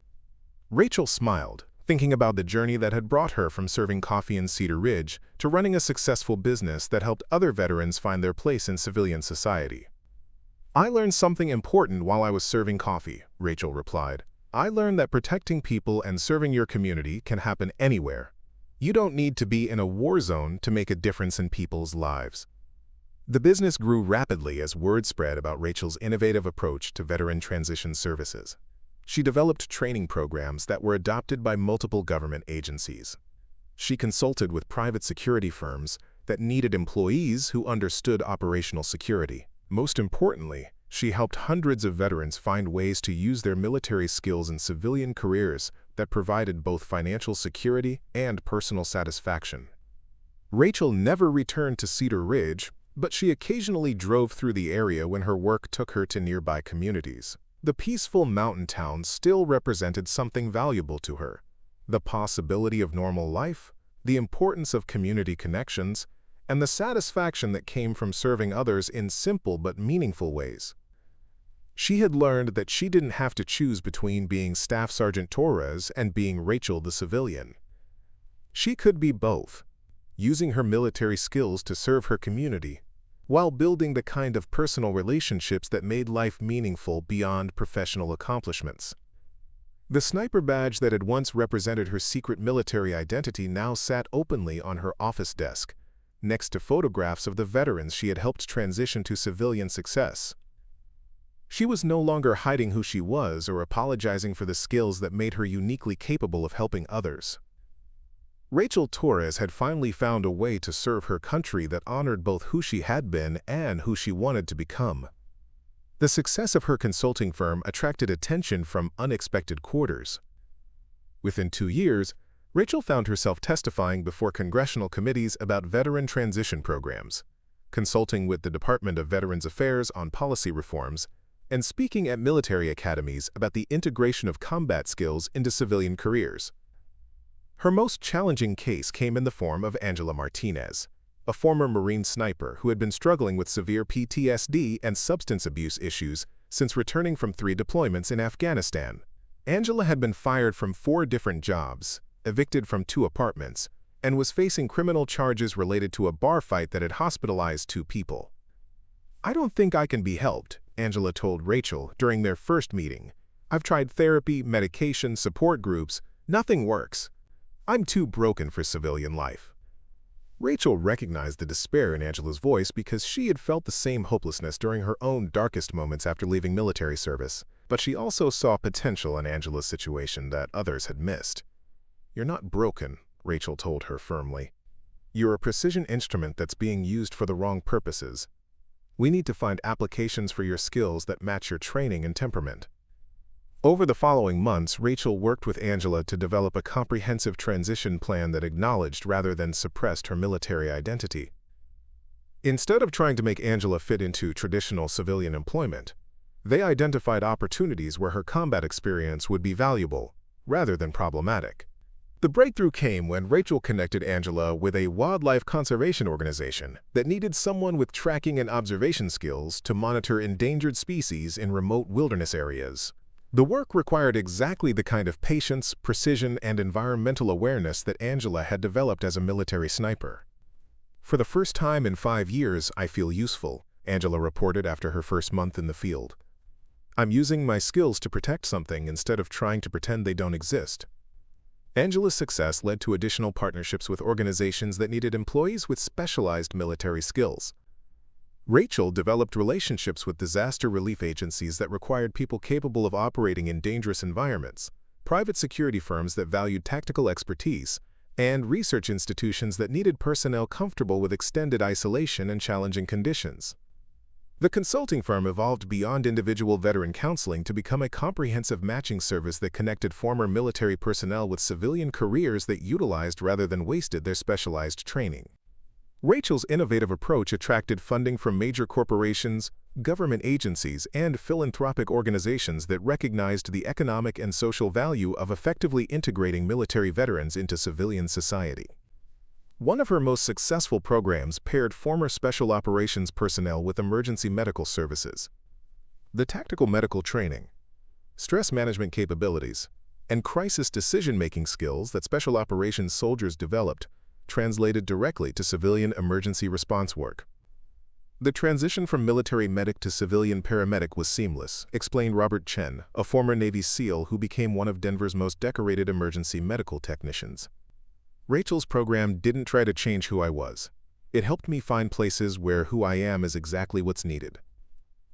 Speaker 1: Rachel smiled, thinking about the journey that had brought her from serving coffee in Cedar Ridge to running a successful business that helped other veterans find their place in civilian society. "I learned something important while I was serving coffee," Rachel replied. "I learned that protecting people and serving your community can happen anywhere. You don't need to be in a war zone to make a difference in people's lives." The business grew rapidly as word spread about Rachel's innovative approach to veteran transition services. She developed training programs that were adopted by multiple government agencies. She consulted with private security firms that needed employees who understood operational security. Most importantly, she helped hundreds of veterans find ways to use their military skills in civilian careers that provided both financial security and personal satisfaction. Rachel never returned to Cedar Ridge, but she occasionally drove through the area when her work took her to nearby communities. The peaceful mountain town still represented something valuable to her: the possibility of normal life, the importance of community connections, and the satisfaction that came from serving others in simple but meaningful ways. She had learned that she didn't have to choose between being Staff Sergeant Torres and being Rachel the civilian. She could be both, using her military skills to serve her community, while building the kind of personal relationships that made life meaningful beyond professional accomplishments. The sniper badge that had once represented her secret military identity now sat openly on her office desk, next to photographs of the veterans she had helped transition to civilian success. She was no longer hiding who she was or apologizing for the skills that made her uniquely capable of helping others. Rachel Torres had finally found a way to serve her country that honored both who she had been and who she wanted to become. The success of her consulting firm attracted attention from unexpected quarters. Within 2 years, Rachel found herself testifying before congressional committees about veteran transition programs, consulting with the Department of Veterans Affairs on policy reforms, and speaking at military academies about the integration of combat skills into civilian careers. Her most challenging case came in the form of Angela Martinez, a former Marine sniper who had been struggling with severe PTSD and substance abuse issues since returning from 3 deployments in Afghanistan. Angela had been fired from 4 different jobs, evicted from 2 apartments, and was facing criminal charges related to a bar fight that had hospitalized 2 people. "I don't think I can be helped," Angela told Rachel during their first meeting. "I've tried therapy, medication, support groups. Nothing works. I'm too broken for civilian life." Rachel recognized the despair in Angela's voice because she had felt the same hopelessness during her own darkest moments after leaving military service, but she also saw potential in Angela's situation that others had missed. "You're not broken," Rachel told her firmly. "You're a precision instrument that's being used for the wrong purposes. We need to find applications for your skills that match your training and temperament." Over the following months, Rachel worked with Angela to develop a comprehensive transition plan that acknowledged rather than suppressed her military identity. Instead of trying to make Angela fit into traditional civilian employment, they identified opportunities where her combat experience would be valuable, rather than problematic. The breakthrough came when Rachel connected Angela with a wildlife conservation organization that needed someone with tracking and observation skills to monitor endangered species in remote wilderness areas. The work required exactly the kind of patience, precision, and environmental awareness that Angela had developed as a military sniper. For the first time in 5 years, I feel useful, Angela reported after her first month in the field. I'm using my skills to protect something instead of trying to pretend they don't exist. Angela's success led to additional partnerships with organizations that needed employees with specialized military skills. Rachel developed relationships with disaster relief agencies that required people capable of operating in dangerous environments, private security firms that valued tactical expertise, and research institutions that needed personnel comfortable with extended isolation and challenging conditions. The consulting firm evolved beyond individual veteran counseling to become a comprehensive matching service that connected former military personnel with civilian careers that utilized rather than wasted their specialized training. Rachel's innovative approach attracted funding from major corporations, government agencies, and philanthropic organizations that recognized the economic and social value of effectively integrating military veterans into civilian society. One of her most successful programs paired former special operations personnel with emergency medical services. The tactical medical training, stress management capabilities, and crisis decision-making skills that special operations soldiers developed translated directly to civilian emergency response work. The transition from military medic to civilian paramedic was seamless, explained Robert Chen, a former Navy SEAL who became one of Denver's most decorated emergency medical technicians. Rachel's program didn't try to change who I was. It helped me find places where who I am is exactly what's needed.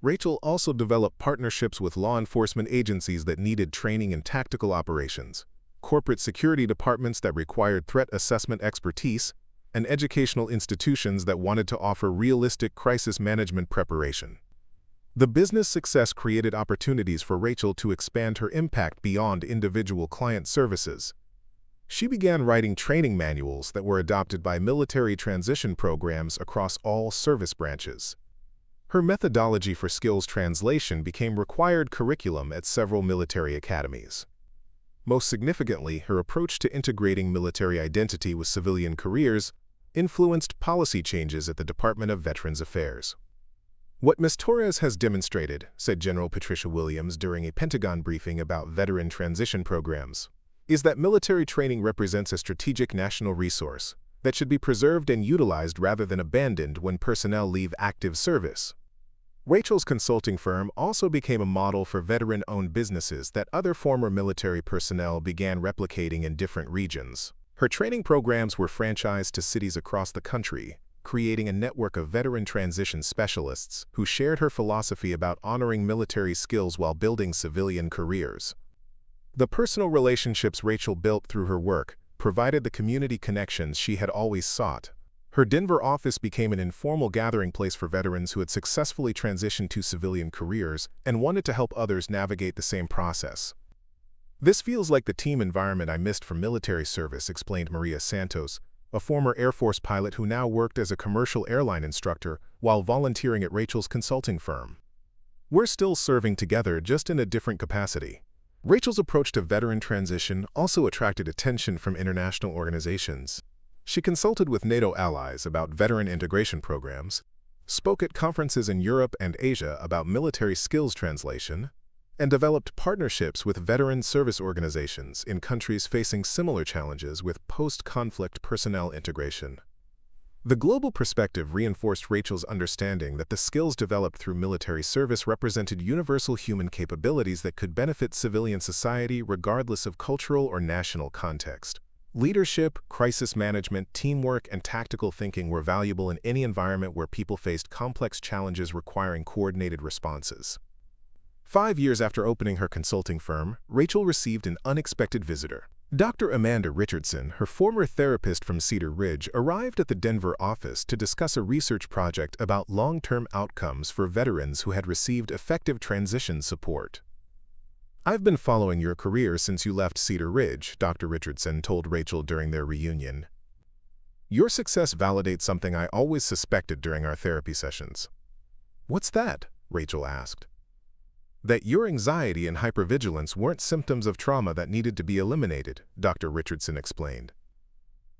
Speaker 1: Rachel also developed partnerships with law enforcement agencies that needed training in tactical operations, corporate security departments that required threat assessment expertise, and educational institutions that wanted to offer realistic crisis management preparation. The business success created opportunities for Rachel to expand her impact beyond individual client services. She began writing training manuals that were adopted by military transition programs across all service branches. Her methodology for skills translation became required curriculum at several military academies. Most significantly, her approach to integrating military identity with civilian careers influenced policy changes at the Department of Veterans Affairs. "What Ms. Torres has demonstrated," said General Patricia Williams during a Pentagon briefing about veteran transition programs, "is that military training represents a strategic national resource that should be preserved and utilized rather than abandoned when personnel leave active service." Rachel's consulting firm also became a model for veteran-owned businesses that other former military personnel began replicating in different regions. Her training programs were franchised to cities across the country, creating a network of veteran transition specialists who shared her philosophy about honoring military skills while building civilian careers. The personal relationships Rachel built through her work provided the community connections she had always sought. Her Denver office became an informal gathering place for veterans who had successfully transitioned to civilian careers and wanted to help others navigate the same process. "This feels like the team environment I missed from military service," explained Maria Santos, a former Air Force pilot who now worked as a commercial airline instructor while volunteering at Rachel's consulting firm. "We're still serving together, just in a different capacity." Rachel's approach to veteran transition also attracted attention from international organizations. She consulted with NATO allies about veteran integration programs, spoke at conferences in Europe and Asia about military skills translation, and developed partnerships with veteran service organizations in countries facing similar challenges with post-conflict personnel integration. The global perspective reinforced Rachel's understanding that the skills developed through military service represented universal human capabilities that could benefit civilian society regardless of cultural or national context. Leadership, crisis management, teamwork, and tactical thinking were valuable in any environment where people faced complex challenges requiring coordinated responses. 5 years after opening her consulting firm, Rachel received an unexpected visitor. Dr. Amanda Richardson, her former therapist from Cedar Ridge, arrived at the Denver office to discuss a research project about long-term outcomes for veterans who had received effective transition support. "I've been following your career since you left Cedar Ridge," Dr. Richardson told Rachel during their reunion. "Your success validates something I always suspected during our therapy sessions." "What's that?" Rachel asked. "That your anxiety and hypervigilance weren't symptoms of trauma that needed to be eliminated," Dr. Richardson explained.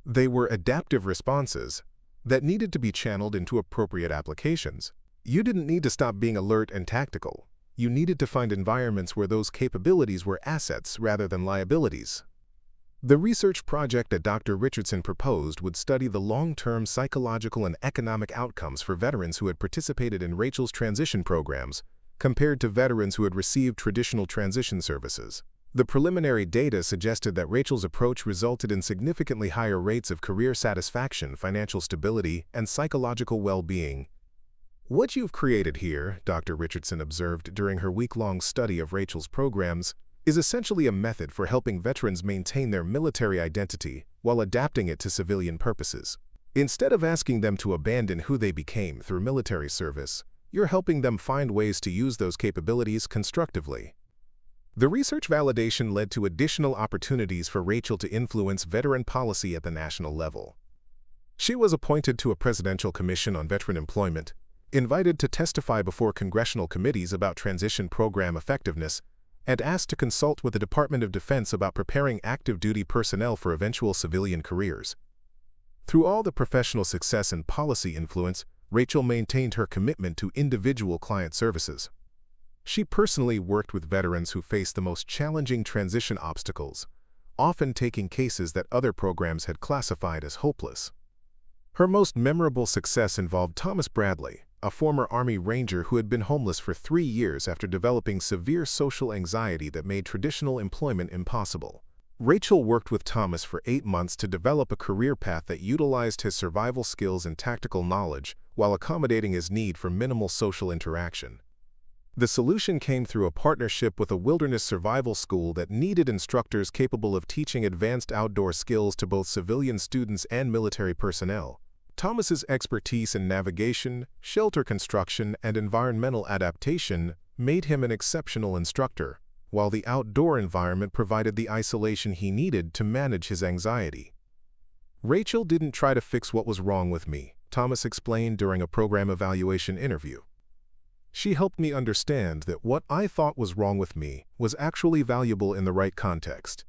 Speaker 1: "They were adaptive responses that needed to be channeled into appropriate applications. You didn't need to stop being alert and tactical. You needed to find environments where those capabilities were assets rather than liabilities." The research project that Dr. Richardson proposed would study the long-term psychological and economic outcomes for veterans who had participated in Rachel's transition programs, compared to veterans who had received traditional transition services. The preliminary data suggested that Rachel's approach resulted in significantly higher rates of career satisfaction, financial stability, and psychological well-being. "What you've created here," Dr. Richardson observed during her week-long study of Rachel's programs, "is essentially a method for helping veterans maintain their military identity while adapting it to civilian purposes. Instead of asking them to abandon who they became through military service, you're helping them find ways to use those capabilities constructively." The research validation led to additional opportunities for Rachel to influence veteran policy at the national level. She was appointed to a Presidential Commission on Veteran Employment, invited to testify before congressional committees about transition program effectiveness, and asked to consult with the Department of Defense about preparing active duty personnel for eventual civilian careers. Through all the professional success and policy influence, Rachel maintained her commitment to individual client services. She personally worked with veterans who faced the most challenging transition obstacles, often taking cases that other programs had classified as hopeless. Her most memorable success involved Thomas Bradley, a former Army Ranger who had been homeless for 3 years after developing severe social anxiety that made traditional employment impossible. Rachel worked with Thomas for 8 months to develop a career path that utilized his survival skills and tactical knowledge while accommodating his need for minimal social interaction. The solution came through a partnership with a wilderness survival school that needed instructors capable of teaching advanced outdoor skills to both civilian students and military personnel. Thomas's expertise in navigation, shelter construction, and environmental adaptation made him an exceptional instructor, while the outdoor environment provided the isolation he needed to manage his anxiety. "Rachel didn't try to fix what was wrong with me," Thomas explained during a program evaluation interview. "She helped me understand that what I thought was wrong with me was actually valuable in the right context."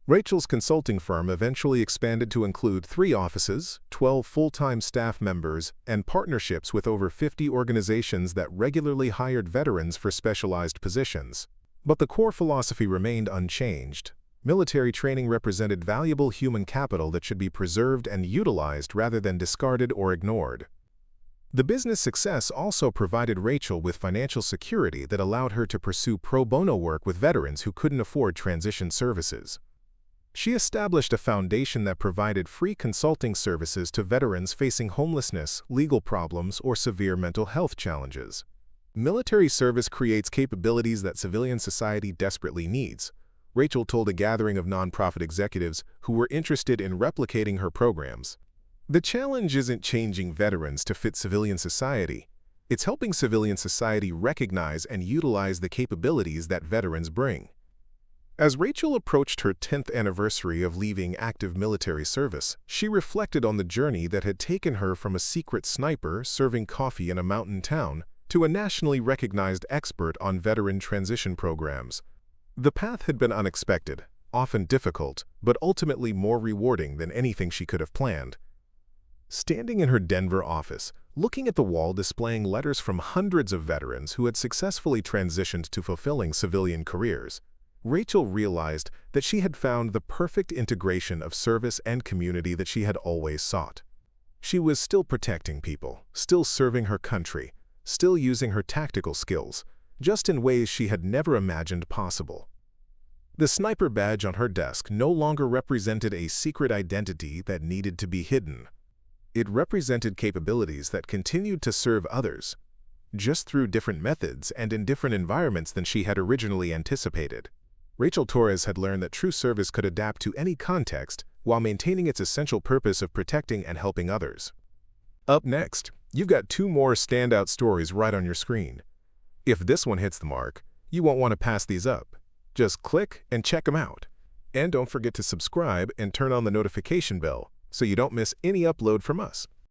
Speaker 1: Rachel's consulting firm eventually expanded to include 3 offices, 12 full-time staff members, and partnerships with over 50 organizations that regularly hired veterans for specialized positions. But the core philosophy remained unchanged. Military training represented valuable human capital that should be preserved and utilized rather than discarded or ignored. The business success also provided Rachel with financial security that allowed her to pursue pro bono work with veterans who couldn't afford transition services. She established a foundation that provided free consulting services to veterans facing homelessness, legal problems, or severe mental health challenges. Military service creates capabilities that civilian society desperately needs, Rachel told a gathering of nonprofit executives who were interested in replicating her programs. "The challenge isn't changing veterans to fit civilian society. It's helping civilian society recognize and utilize the capabilities that veterans bring." As Rachel approached her 10th anniversary of leaving active military service, she reflected on the journey that had taken her from a secret sniper serving coffee in a mountain town to a nationally recognized expert on veteran transition programs. The path had been unexpected, often difficult, but ultimately more rewarding than anything she could have planned. Standing in her Denver office, looking at the wall displaying letters from hundreds of veterans who had successfully transitioned to fulfilling civilian careers, Rachel realized that she had found the perfect integration of service and community that she had always sought. She was still protecting people, still serving her country, still using her tactical skills, just in ways she had never imagined possible. The sniper badge on her desk no longer represented a secret identity that needed to be hidden. It represented capabilities that continued to serve others, just through different methods and in different environments than she had originally anticipated. Rachel Torres had learned that true service could adapt to any context while maintaining its essential purpose of protecting and helping others. Up next, you've got 2 more standout stories right on your screen. If this one hits the mark, you won't want to pass these up. Just click and check them out. And don't forget to subscribe and turn on the notification bell so you don't miss any upload from us.